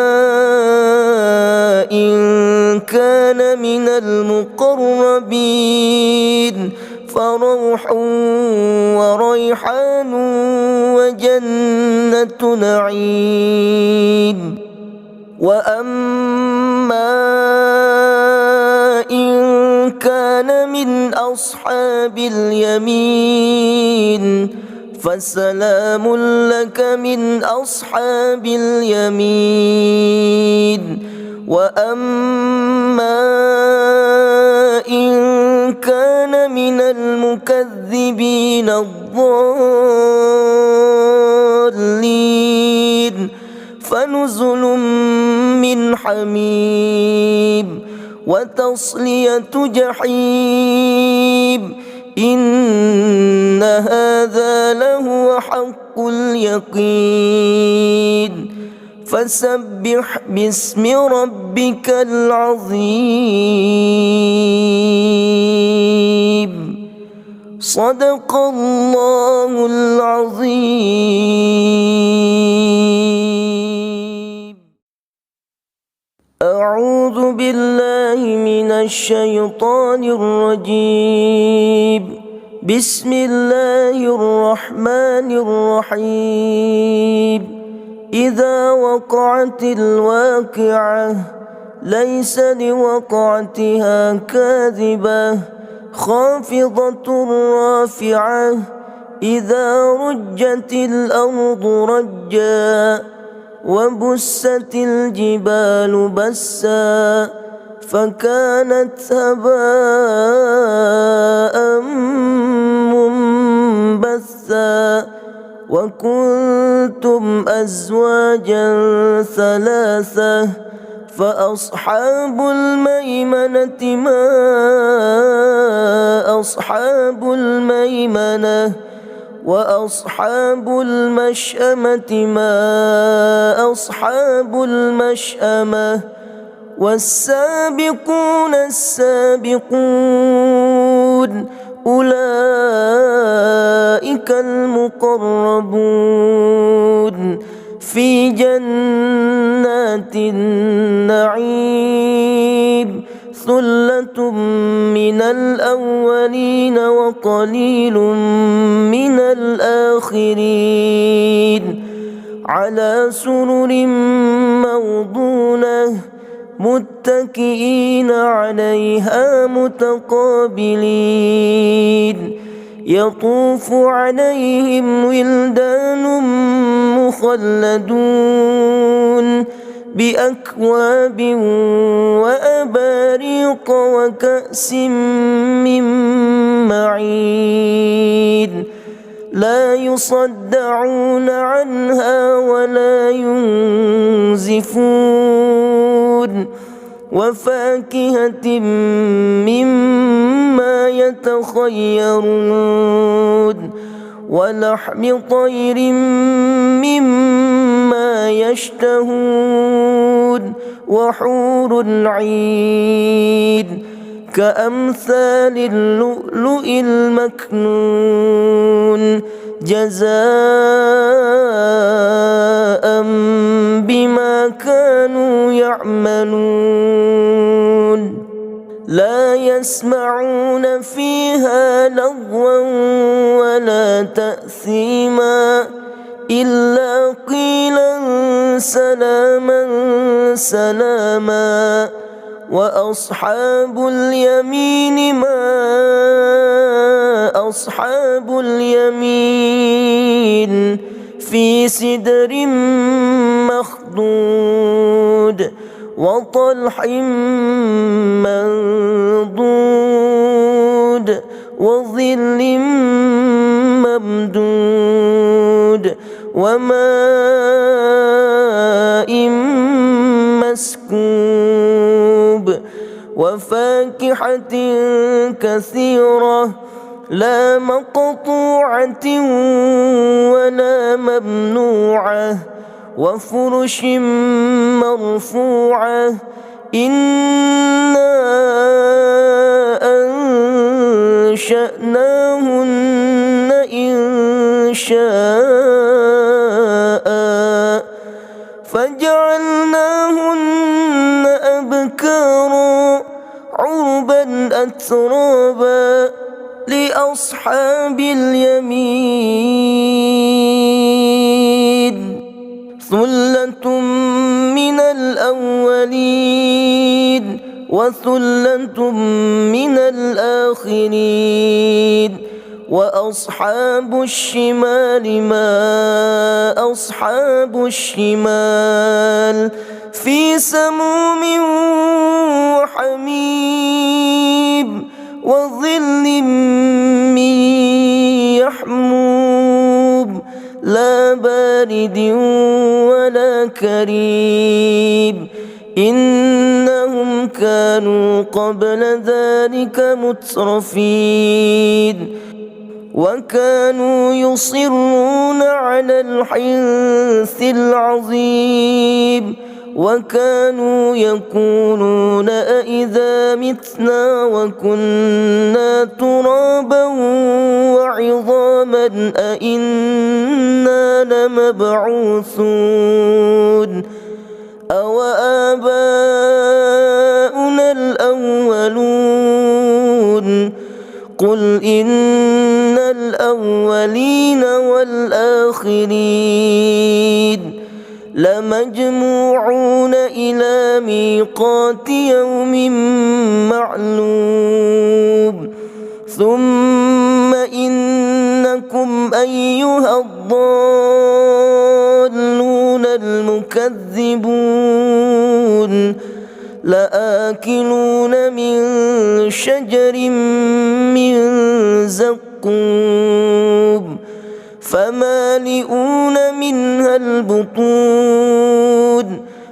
[SPEAKER 1] إن كان من المقربين فروح وريحان وجنة نعيم وأما إن كان من أصحاب اليمين فسلام لك من أصحاب اليمين وأما إن كان من المكذبين الضالين فنزل من حميم وتصلية جحيم إن هذا لهو حق اليقين فسبح باسم ربك العظيم صدق الله العظيم أعوذ بالله من الشيطان الرجيم بسم الله الرحمن الرحيم إذا وقعت الواقعة ليس لوقعتها كاذبة خافضة رافعة إذا رجت الأرض رجا وبست الجبال بسا فكانت هباء منبثا وكنتم أزواجا ثلاثة فأصحاب الميمنة ما أصحاب الميمنة وأصحاب المشأمة ما أصحاب المشأمة والسابقون السابقون أولئك المقربون في جنات النعيم ثلة من الأولين وقليل من الآخرين على سرر موضونة متكئين عليها متقابلين يطوف عليهم ولدان مخلدون بأكواب وأباريق وكأس من معين لا يصدعون عنها ولا ينزفون وفاكهة مما يتخيرون ولحم طير مما يشتهون وحور عين كأمثال اللؤلؤ المكنون جزاء بما كانوا يعملون لا يسمعون فيها لغوا ولا تأثيما إلا قيلا سلاما سلاما وأصحاب اليمين ما أصحاب اليمين في سدر مخضود وطلح منضود وظل ممدود وماء مسكوب وفاكهة كثيرة لا مقطوعة ولا ممنوعة وفرش مرفوعة إنا أنشأناهن إنشاء فجعلناهن أبكارا عربا أترابا لأصحاب اليمين ثلة من الأولين وثلة من الآخرين وأصحاب الشمال ما أصحاب الشمال في سموم وحميم وظل من يحموم لا بارد ولا كريم إنهم كانوا قبل ذلك مترفين وكانوا يصرون على الحنث العظيم وكانوا يقولون أئذا متنا وكنا ترابا وعظاما أئنا لمبعوثون أو آباؤنا الأولون قل إن الأولين والآخرين لمجموعون إلى ميقات يوم معلوم ثم إنكم أيها الضالون المكذبون لآكلون من شجر من زقوم فمالئون منها البطون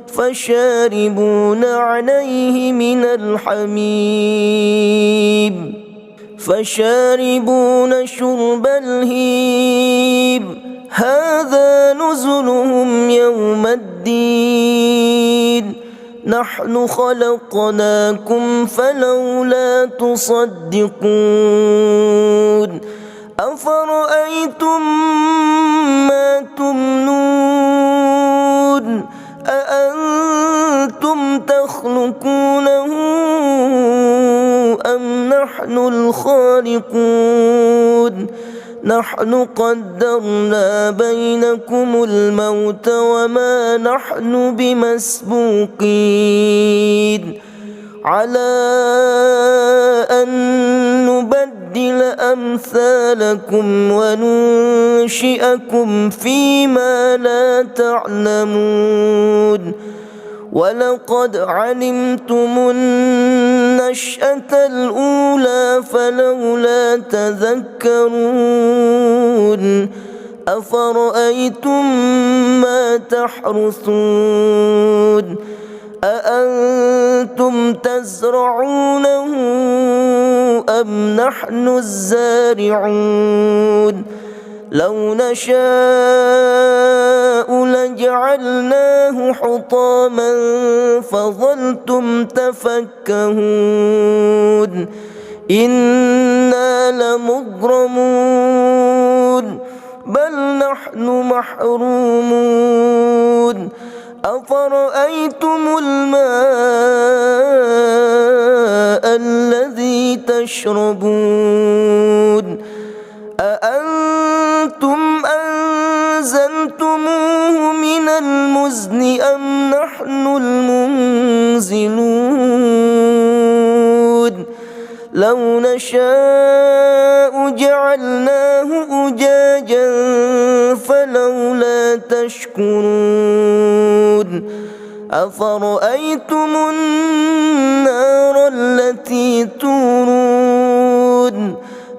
[SPEAKER 1] فشاربون عليه من الحميم فشاربون شرب الهيم هذا نزلهم يوم الدين نحن خلقناكم فلولا تصدقون أفرأيتم ما تمنون أأنتم تخلقونه أم نحن الخالقون نحن قدرنا بينكم الموت وما نحن بمسبوقين على أن نبدل أمثالكم وننشئكم فيما لا تعلمون ولقد علمتم النشأة الأولى فلولا تذكرون أفرأيتم ما تحرثون أأنتم تزرعونه أم نحن الزارعون لو نشاء لجعلناه حطاما فظلتم تفكهون إنا لمغرمون بل نحن محرومون أفرأيتم الماء الذي تشربون أأنتم أنزلتموه من المزن أم نحن المنزلون لو نشاء جعلناه أجاجا فلولا تشكرون أفرأيتم النار التي تورون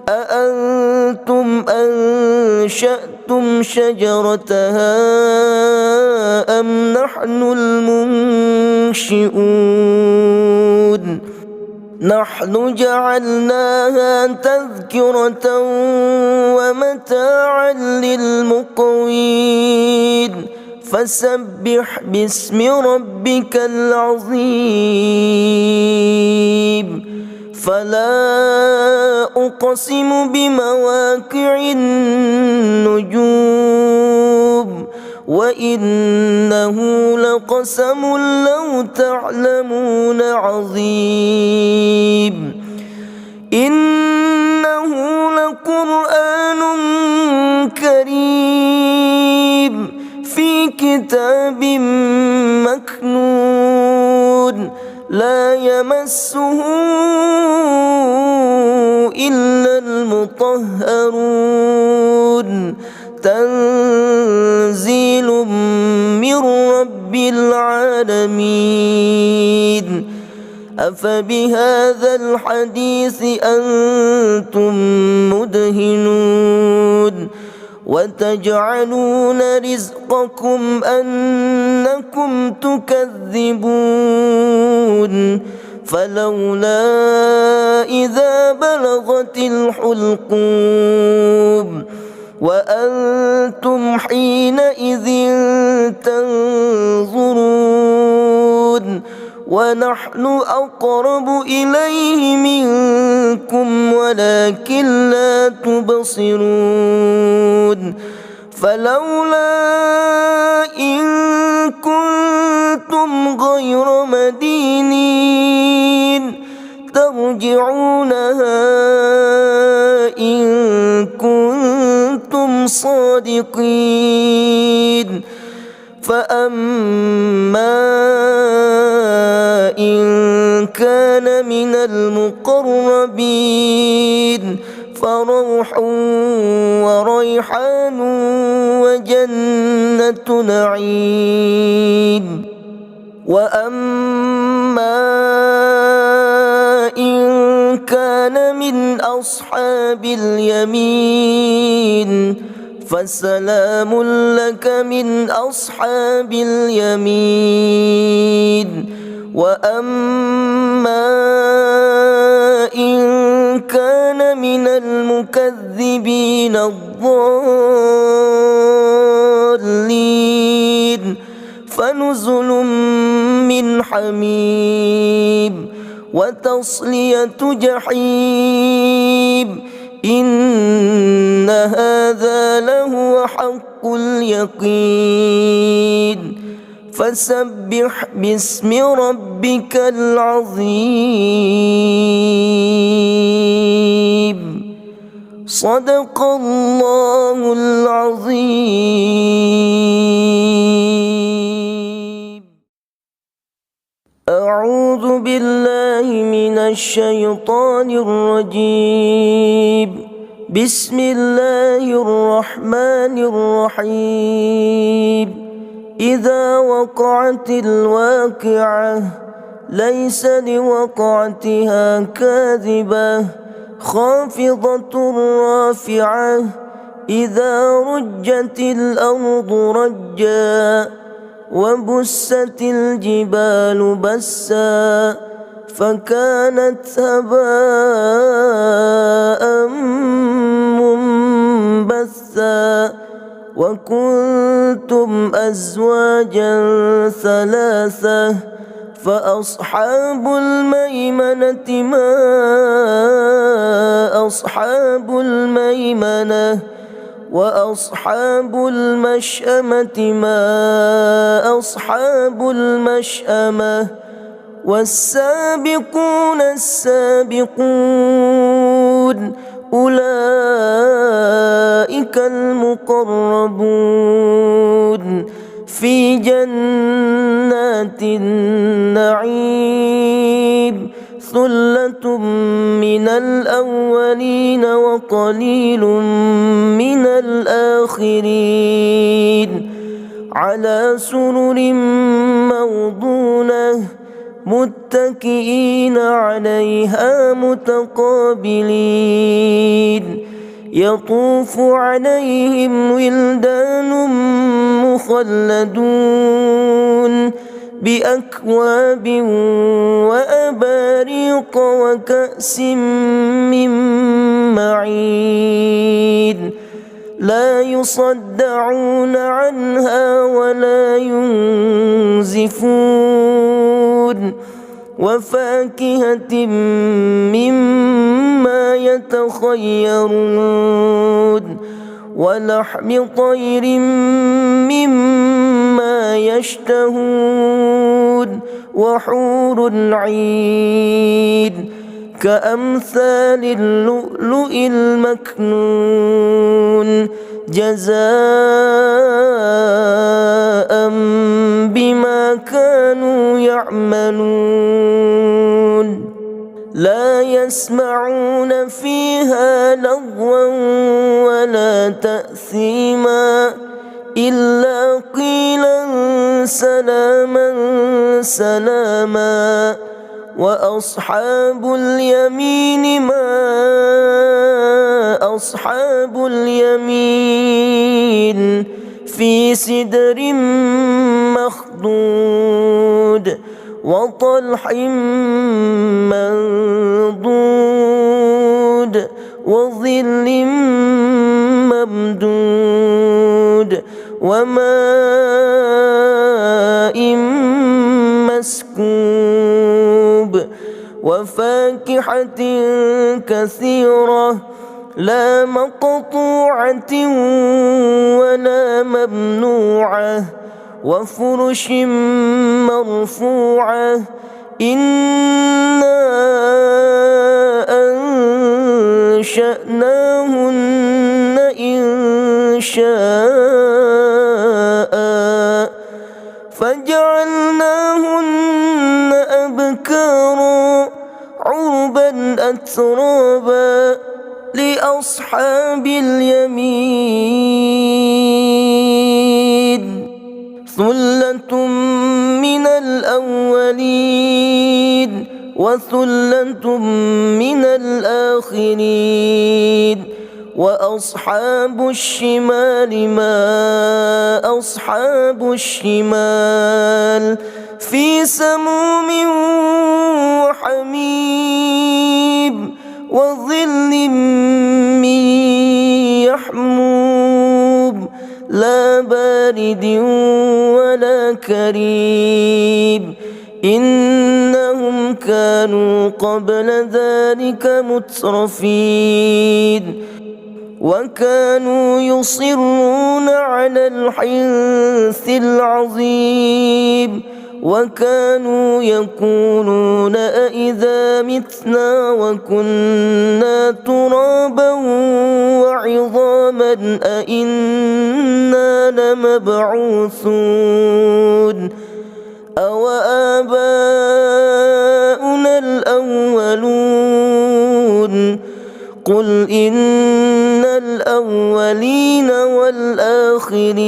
[SPEAKER 1] أأنتم أنشأتم شجرتها أم نحن المنشئون نحن جعلناها تذكرة ومتاعا للمقوين فسبح باسم ربك العظيم فلا أقسم بمواقع النجوم وإنه لقسم لو تعلمون عظيم إنه لقرآن كريم في كتاب مكنون لا يمسه إلا المطهرون تنزيل من رب العالمين أفبهذا الحديث أنتم مدهنون وتجعلون رزقكم أنكم تكذبون فلولا إذا بلغت الحلقوم وأنتم حينئذ تنظرون ونحن أقرب إليه منكم ولكن لا تبصرون فلولا إن كنتم غير مدينين ترجعونها إن كنتم صادقين فأما إن كان من المقربين فروح وريحان وجنة نعيم وأما إن كان من أصحاب اليمين فسلام لك من أصحاب اليمين وأما إن كان نزل من حميم وتصلية جحيم إن هذا لهو حق اليقين فسبح باسم ربك العظيم صدق الله العظيم. أعوذ بالله من الشيطان الرجيم. بسم الله الرحمن الرحيم. إذا وقعت الواقعة ليس لوقعتها كاذبة خافضة رافعة إذا رجت الأرض رجا وبست الجبال بسا فكانت هباء منبثا وكنتم أزواجا ثلاثة فأصحاب الميمنة ما أصحاب الميمنة وأصحاب المشأمة ما أصحاب المشأمة والسابقون السابقون أولئك المقربون في جنات النعيم ثلة من الأولين وقليل من الآخرين على سرر موضونة متكئين عليها متقابلين يطوف عليهم ولدان مخلدون بأكواب وأباريق وكأس من معين لا يصدعون عنها ولا ينزفون وفاكهة مما يتخيرون ولحم طير مما يشتهون وحور عين كأمثال اللؤلؤ المكنون جزاء بما كانوا يعملون لا يسمعون فيها لغوا ولا تأثيما إلا قيلا سلاما سلاما وأصحاب اليمين ما أصحاب اليمين في سدر مخضود وطلح منضود وظل ممدود وماء مسكوب وفاكهة كثيرة لا مقطوعة ولا ممنوعة وفرش مرفوعة إنا أنشأناهن إنشاء فجعلناهن أبكارا عربا أترابا لأصحاب اليمين ثلة من الأولين وثلة من الآخرين وأصحاب الشمال ما أصحاب الشمال في سموم وحميم وظل من يحموم لا بارد ولا كريم إنهم كانوا قبل ذلك مترفين وكانوا يصرون على الحنث العظيم وكانوا يقولون أإذا متنا وكنا ترابا وعظاما أإنا لمبعوثون أو آباؤنا الأولون قل إن الأولين والآخرين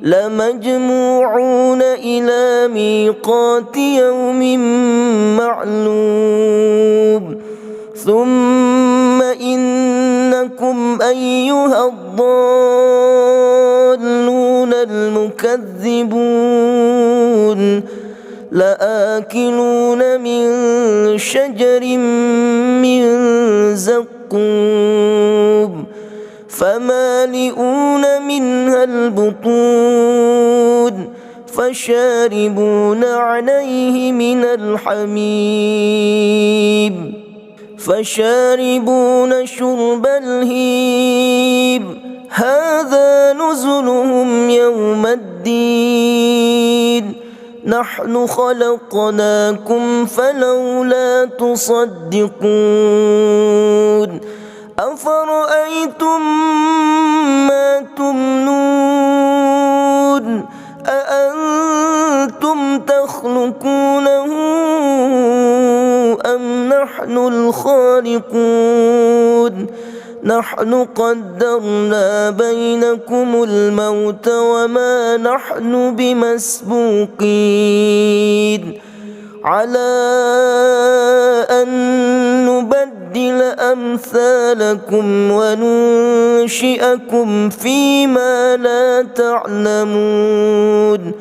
[SPEAKER 1] لمجموعون إلى ميقات يوم معلوم ثم إنكم أيها الضالون المكذبون لآكلون من شجر من زقوم فمالئون منها البطون فشاربون عليه من الحميم فشاربون شرب الهيم هذا نزلهم يوم الدين نحن خلقناكم فلولا تصدقون أفرأيتم ما تمنون أأنتم تخلقونه أم نحن الخالقون نحن قدرنا بينكم الموت وما نحن بمسبوقين على أن نبدل أمثالكم وننشئكم فيما لا تعلمون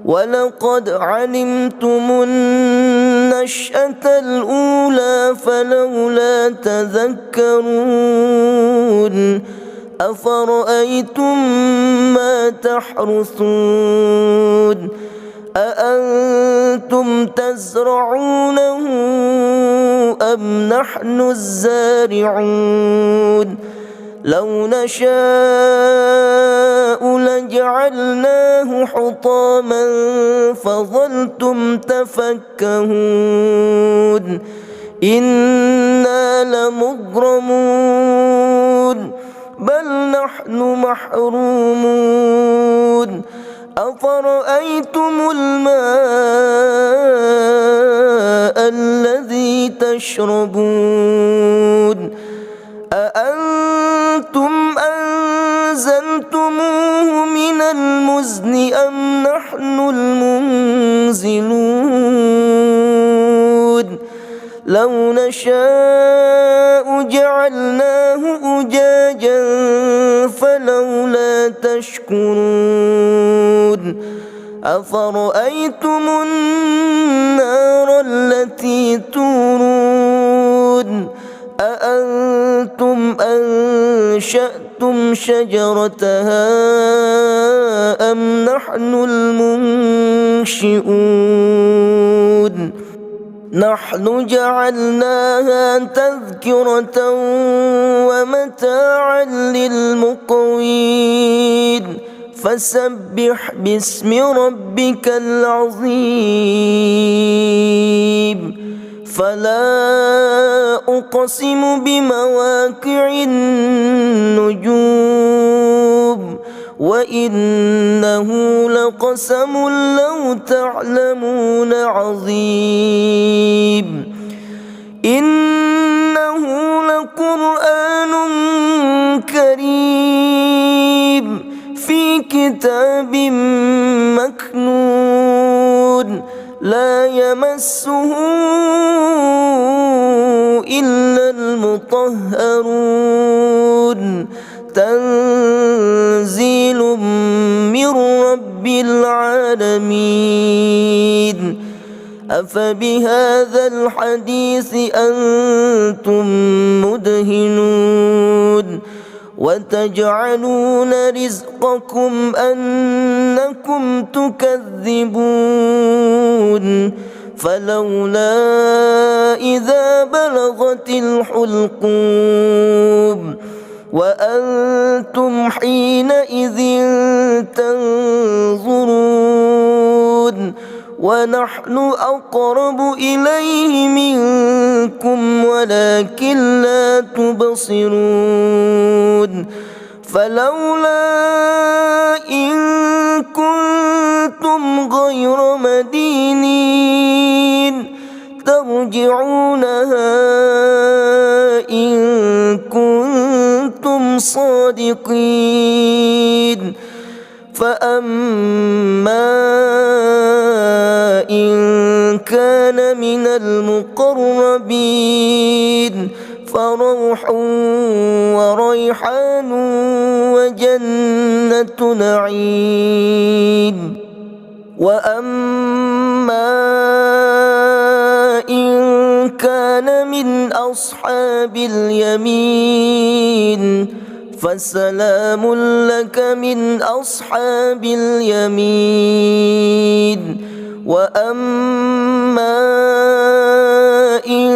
[SPEAKER 1] ولقد علمتم النشأة الأولى فلولا تذكرون أفرأيتم ما تحرثون أأنتم تزرعونه أم نحن الزارعون لو نشاء لجعلناه حطاما فظلتم تفكهون إنا لمغرمون بل نحن محرومون أفرأيتم الماء الذي تشربون أأنتم أنزلتموه من المزن أم نحن المنزلون لو نشاء جعلناه أجاجا فلولا تشكرون أفرأيتم النار التي تورون أأنتم أنشأتم شجرتها أم نحن المنشئون نحن جعلناها تذكرة ومتاعا للمقوين فسبح باسم ربك العظيم فلا أقسم بمواقع النجوم وإنه لقسم لو تعلمون عظيم إنه لقرآن كريم في كتاب مكنون لا يمسه إلا المطهرون تنزيل من رب العالمين أفبهذا الحديث أنتم مدهنون وتجعلون رزقكم أنكم تكذبون فلولا إذا بلغت الحلقوم وأنتم حينئذ تنظرون ونحن أقرب إليه منكم ولكن لا تبصرون فلولا إن كنتم غير مدينين ترجعونها إن كنتم صادقين فأما إن كان من المقربين فروح وريحان وجنة نعيم وأما إن كان من أصحاب اليمين فسلام لك من أصحاب اليمين وأما إن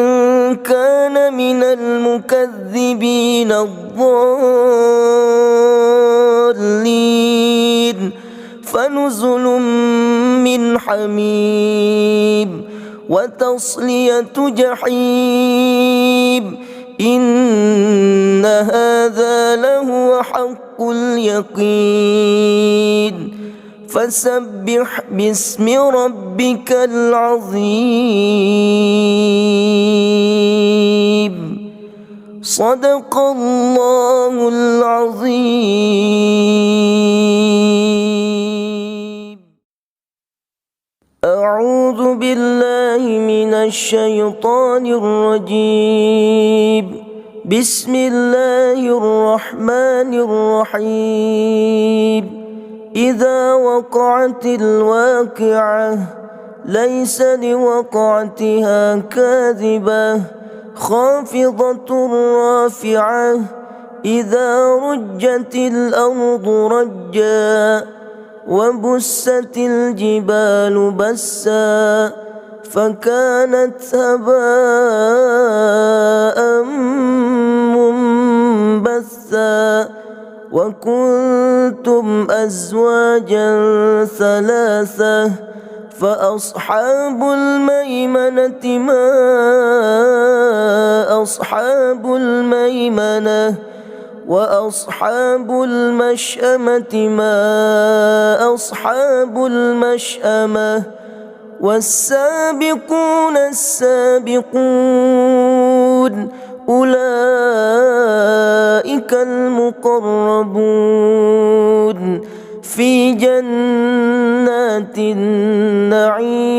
[SPEAKER 1] كان من المكذبين الضالين فنزل من حميم وتصلية جحيم إن هذا لهو حق اليقين فسبح باسم ربك العظيم صدق الله العظيم. أعوذ بالله من الشيطان الرجيم. بسم الله الرحمن الرحيم. إذا وقعت الواقعة ليس لوقعتها كاذبة خافضة رافعة إذا رجت الأرض رجا وبست الجبال بسا فكانت هباء منبثا وكنتم أزواجا ثلاثة فأصحاب الميمنة ما أصحاب الميمنة وأصحاب المشأمة ما أصحاب المشأمة والسابقون السابقون أولئك المقربون في جنات النعيم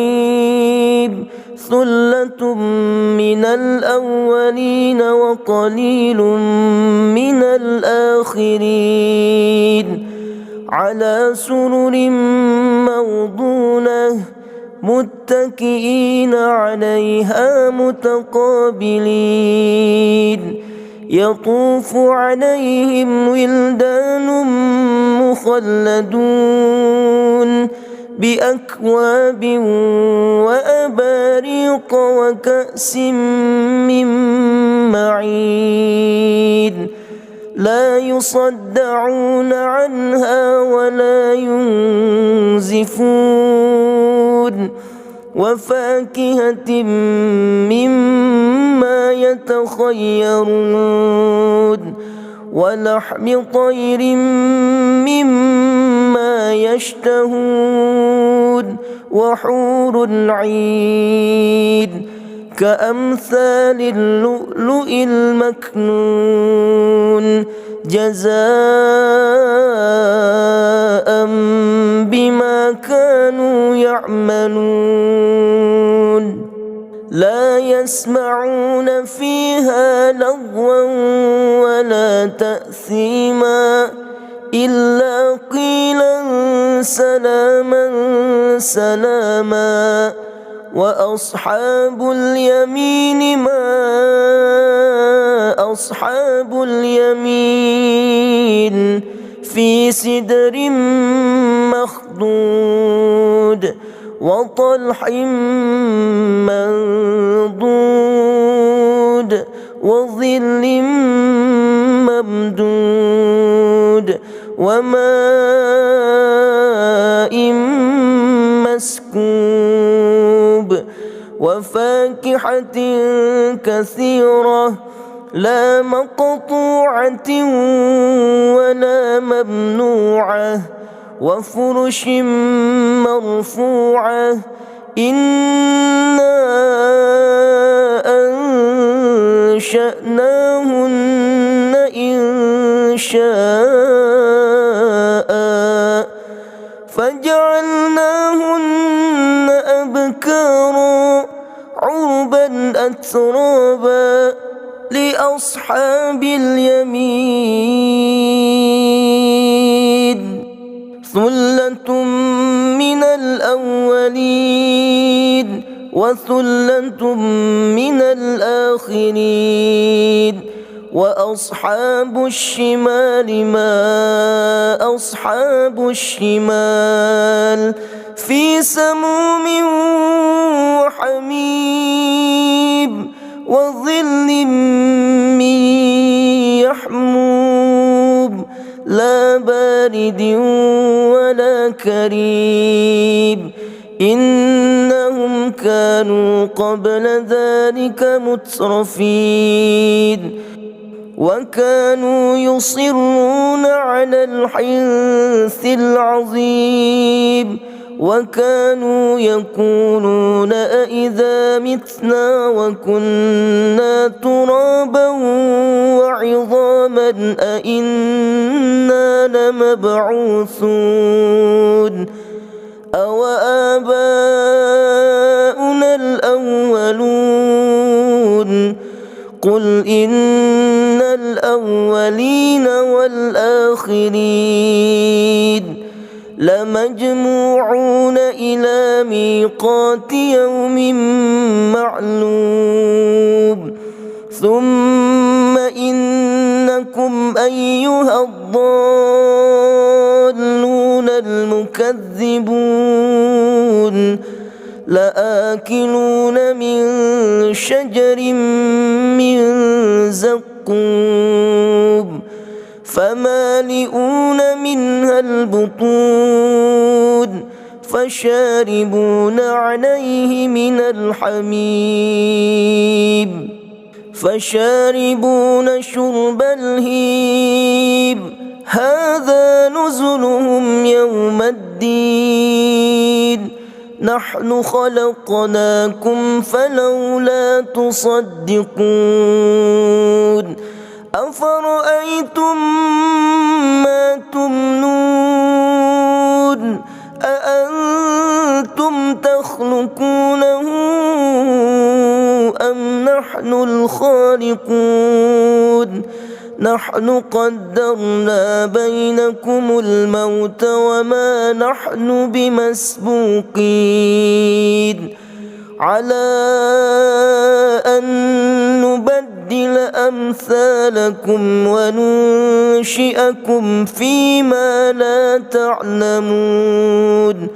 [SPEAKER 1] ثلة من الأولين وقليل من الآخرين على سرر موضونة متكئين عليها متقابلين يطوف عليهم ولدان مخلدون بأكواب وأباريق وكأس من معين لا يصدعون عنها ولا ينزفون وفاكهة مما يتخيرون ولحم طير مما يشتهون وحور عين كأمثال اللؤلؤ المكنون جزاء بما كانوا يعملون لا يسمعون فيها لغوا ولا تأثيما إلا قيلا سلاما سلاما وأصحاب اليمين ما أصحاب اليمين في سدر مخضود وطلح منضود وظل ممدود وماء مسكوب وفاكهة كثيرة لا مقطوعة ولا ممنوعة وفرش مرفوعة إنا أنشأناهن إنشاء فجعلناهن أبكارا عربا أترابا لأصحاب اليمين ثلة من الأولين وثلة من الآخرين وأصحاب الشمال ما أصحاب الشمال في سموم وحميم وظل من يحموم لا بارد ولا كريم إنهم كانوا قبل ذلك مترفين وكانوا يصرون على الحنث العظيم وكانوا يقولون أإذا متنا وكنا ترابا وعظاما أإنا لمبعوثون أو آباؤنا الأولون قل إن الأولين والآخرين لمجموعون إلى ميقات يوم معلوم ثم إنكم أيها الضالون المكذبون لآكلون من شجر من زقوم فمالئون منها البطون فشاربون عليه من الحميم فشاربون شرب الهيم هذا نزلهم يوم الدين نحن خلقناكم فلولا تصدقون أفرأيتم ما تمنون أأنتم تخلقونه أم نحن الخالقون نحن قدرنا بينكم الموت وما نحن بمسبوقين على أن نبدل أمثالكم وننشئكم فيما لا تعلمون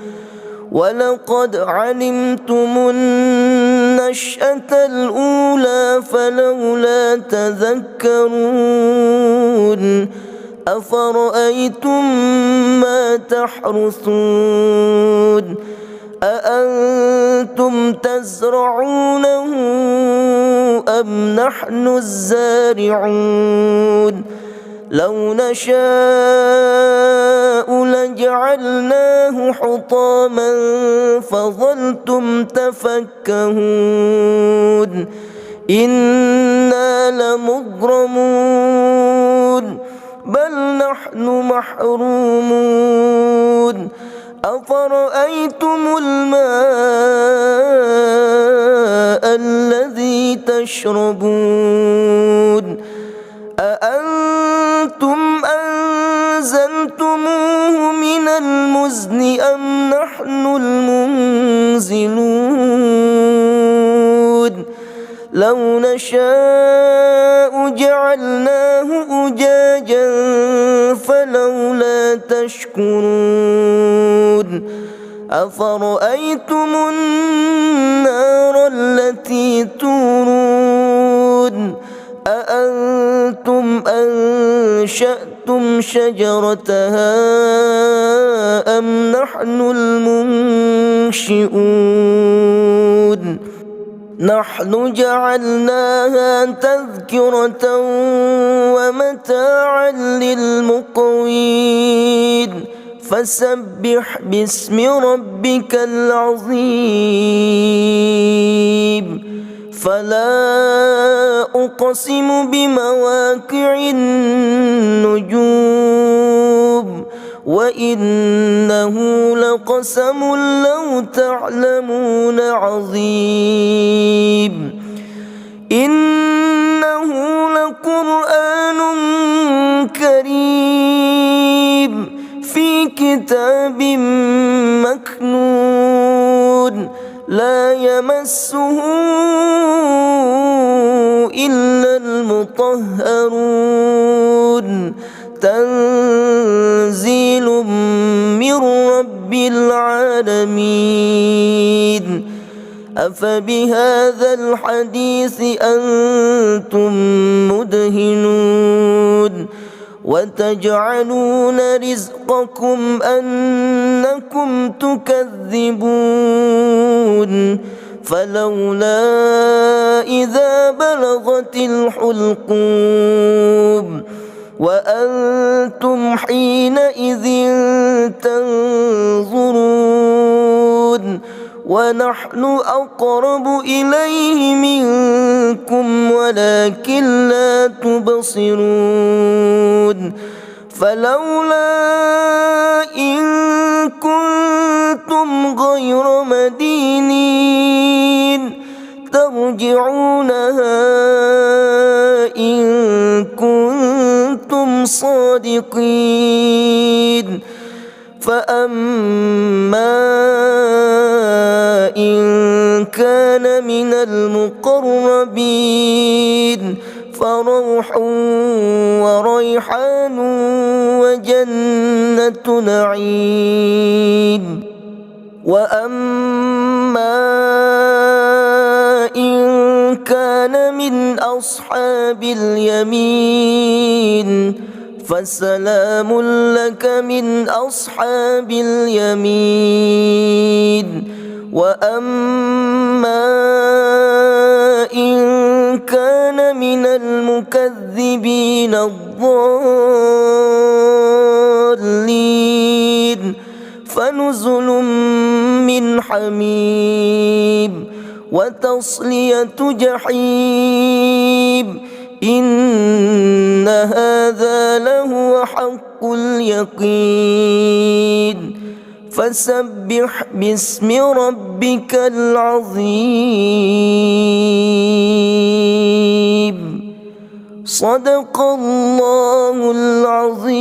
[SPEAKER 1] ولقد علمتم النشأة الأولى فلولا تذكرون أفرأيتم ما تحرثون أأنتم تزرعونه أم نحن الزارعون لو نشاء لجعلناه حطاما فظلتم تفكهون إنا لمغرمون بل نحن محرومون أفرأيتم الماء الذي تشربون أأنتم أنزلتموه من المزن أم نحن المنزلون لو نشاء جعلناه أجاجا فلولا تشكرون أفرأيتم النار التي تورون أأنتم أنشأتم شجرتها أم نحن المنشئون نحن جعلناها تذكرة ومتاعا للمقوين فسبح باسم ربك العظيم فلا أقسم بمواقع النجوم وإنه لقسم لو تعلمون عظيم إنه لقرآن كريم في كتاب مكنون لا يمسه إلا المطهرون تنزيل من رب العالمين أفبهذا الحديث أنتم مدهنون وتجعلون رزقكم أنكم تكذبون فلولا إذا بلغت الحلقوم وأنتم حينئذ تنظرون ونحن أقرب إليه منكم ولكن لا تبصرون فلولا إن كنتم غير مدينين ترجعونها إن كنتم صادقين فأما إن كان من المقربين فروح وريحان وجنة نعيم وأما إن كان من أصحاب اليمين فسلام لك من أصحاب اليمين وأما إن كان من المكذبين الضالين فنزل من حميم وتصلية جحيم إن هذا لهو حق اليقين فسبح باسم ربك العظيم صدق الله العظيم.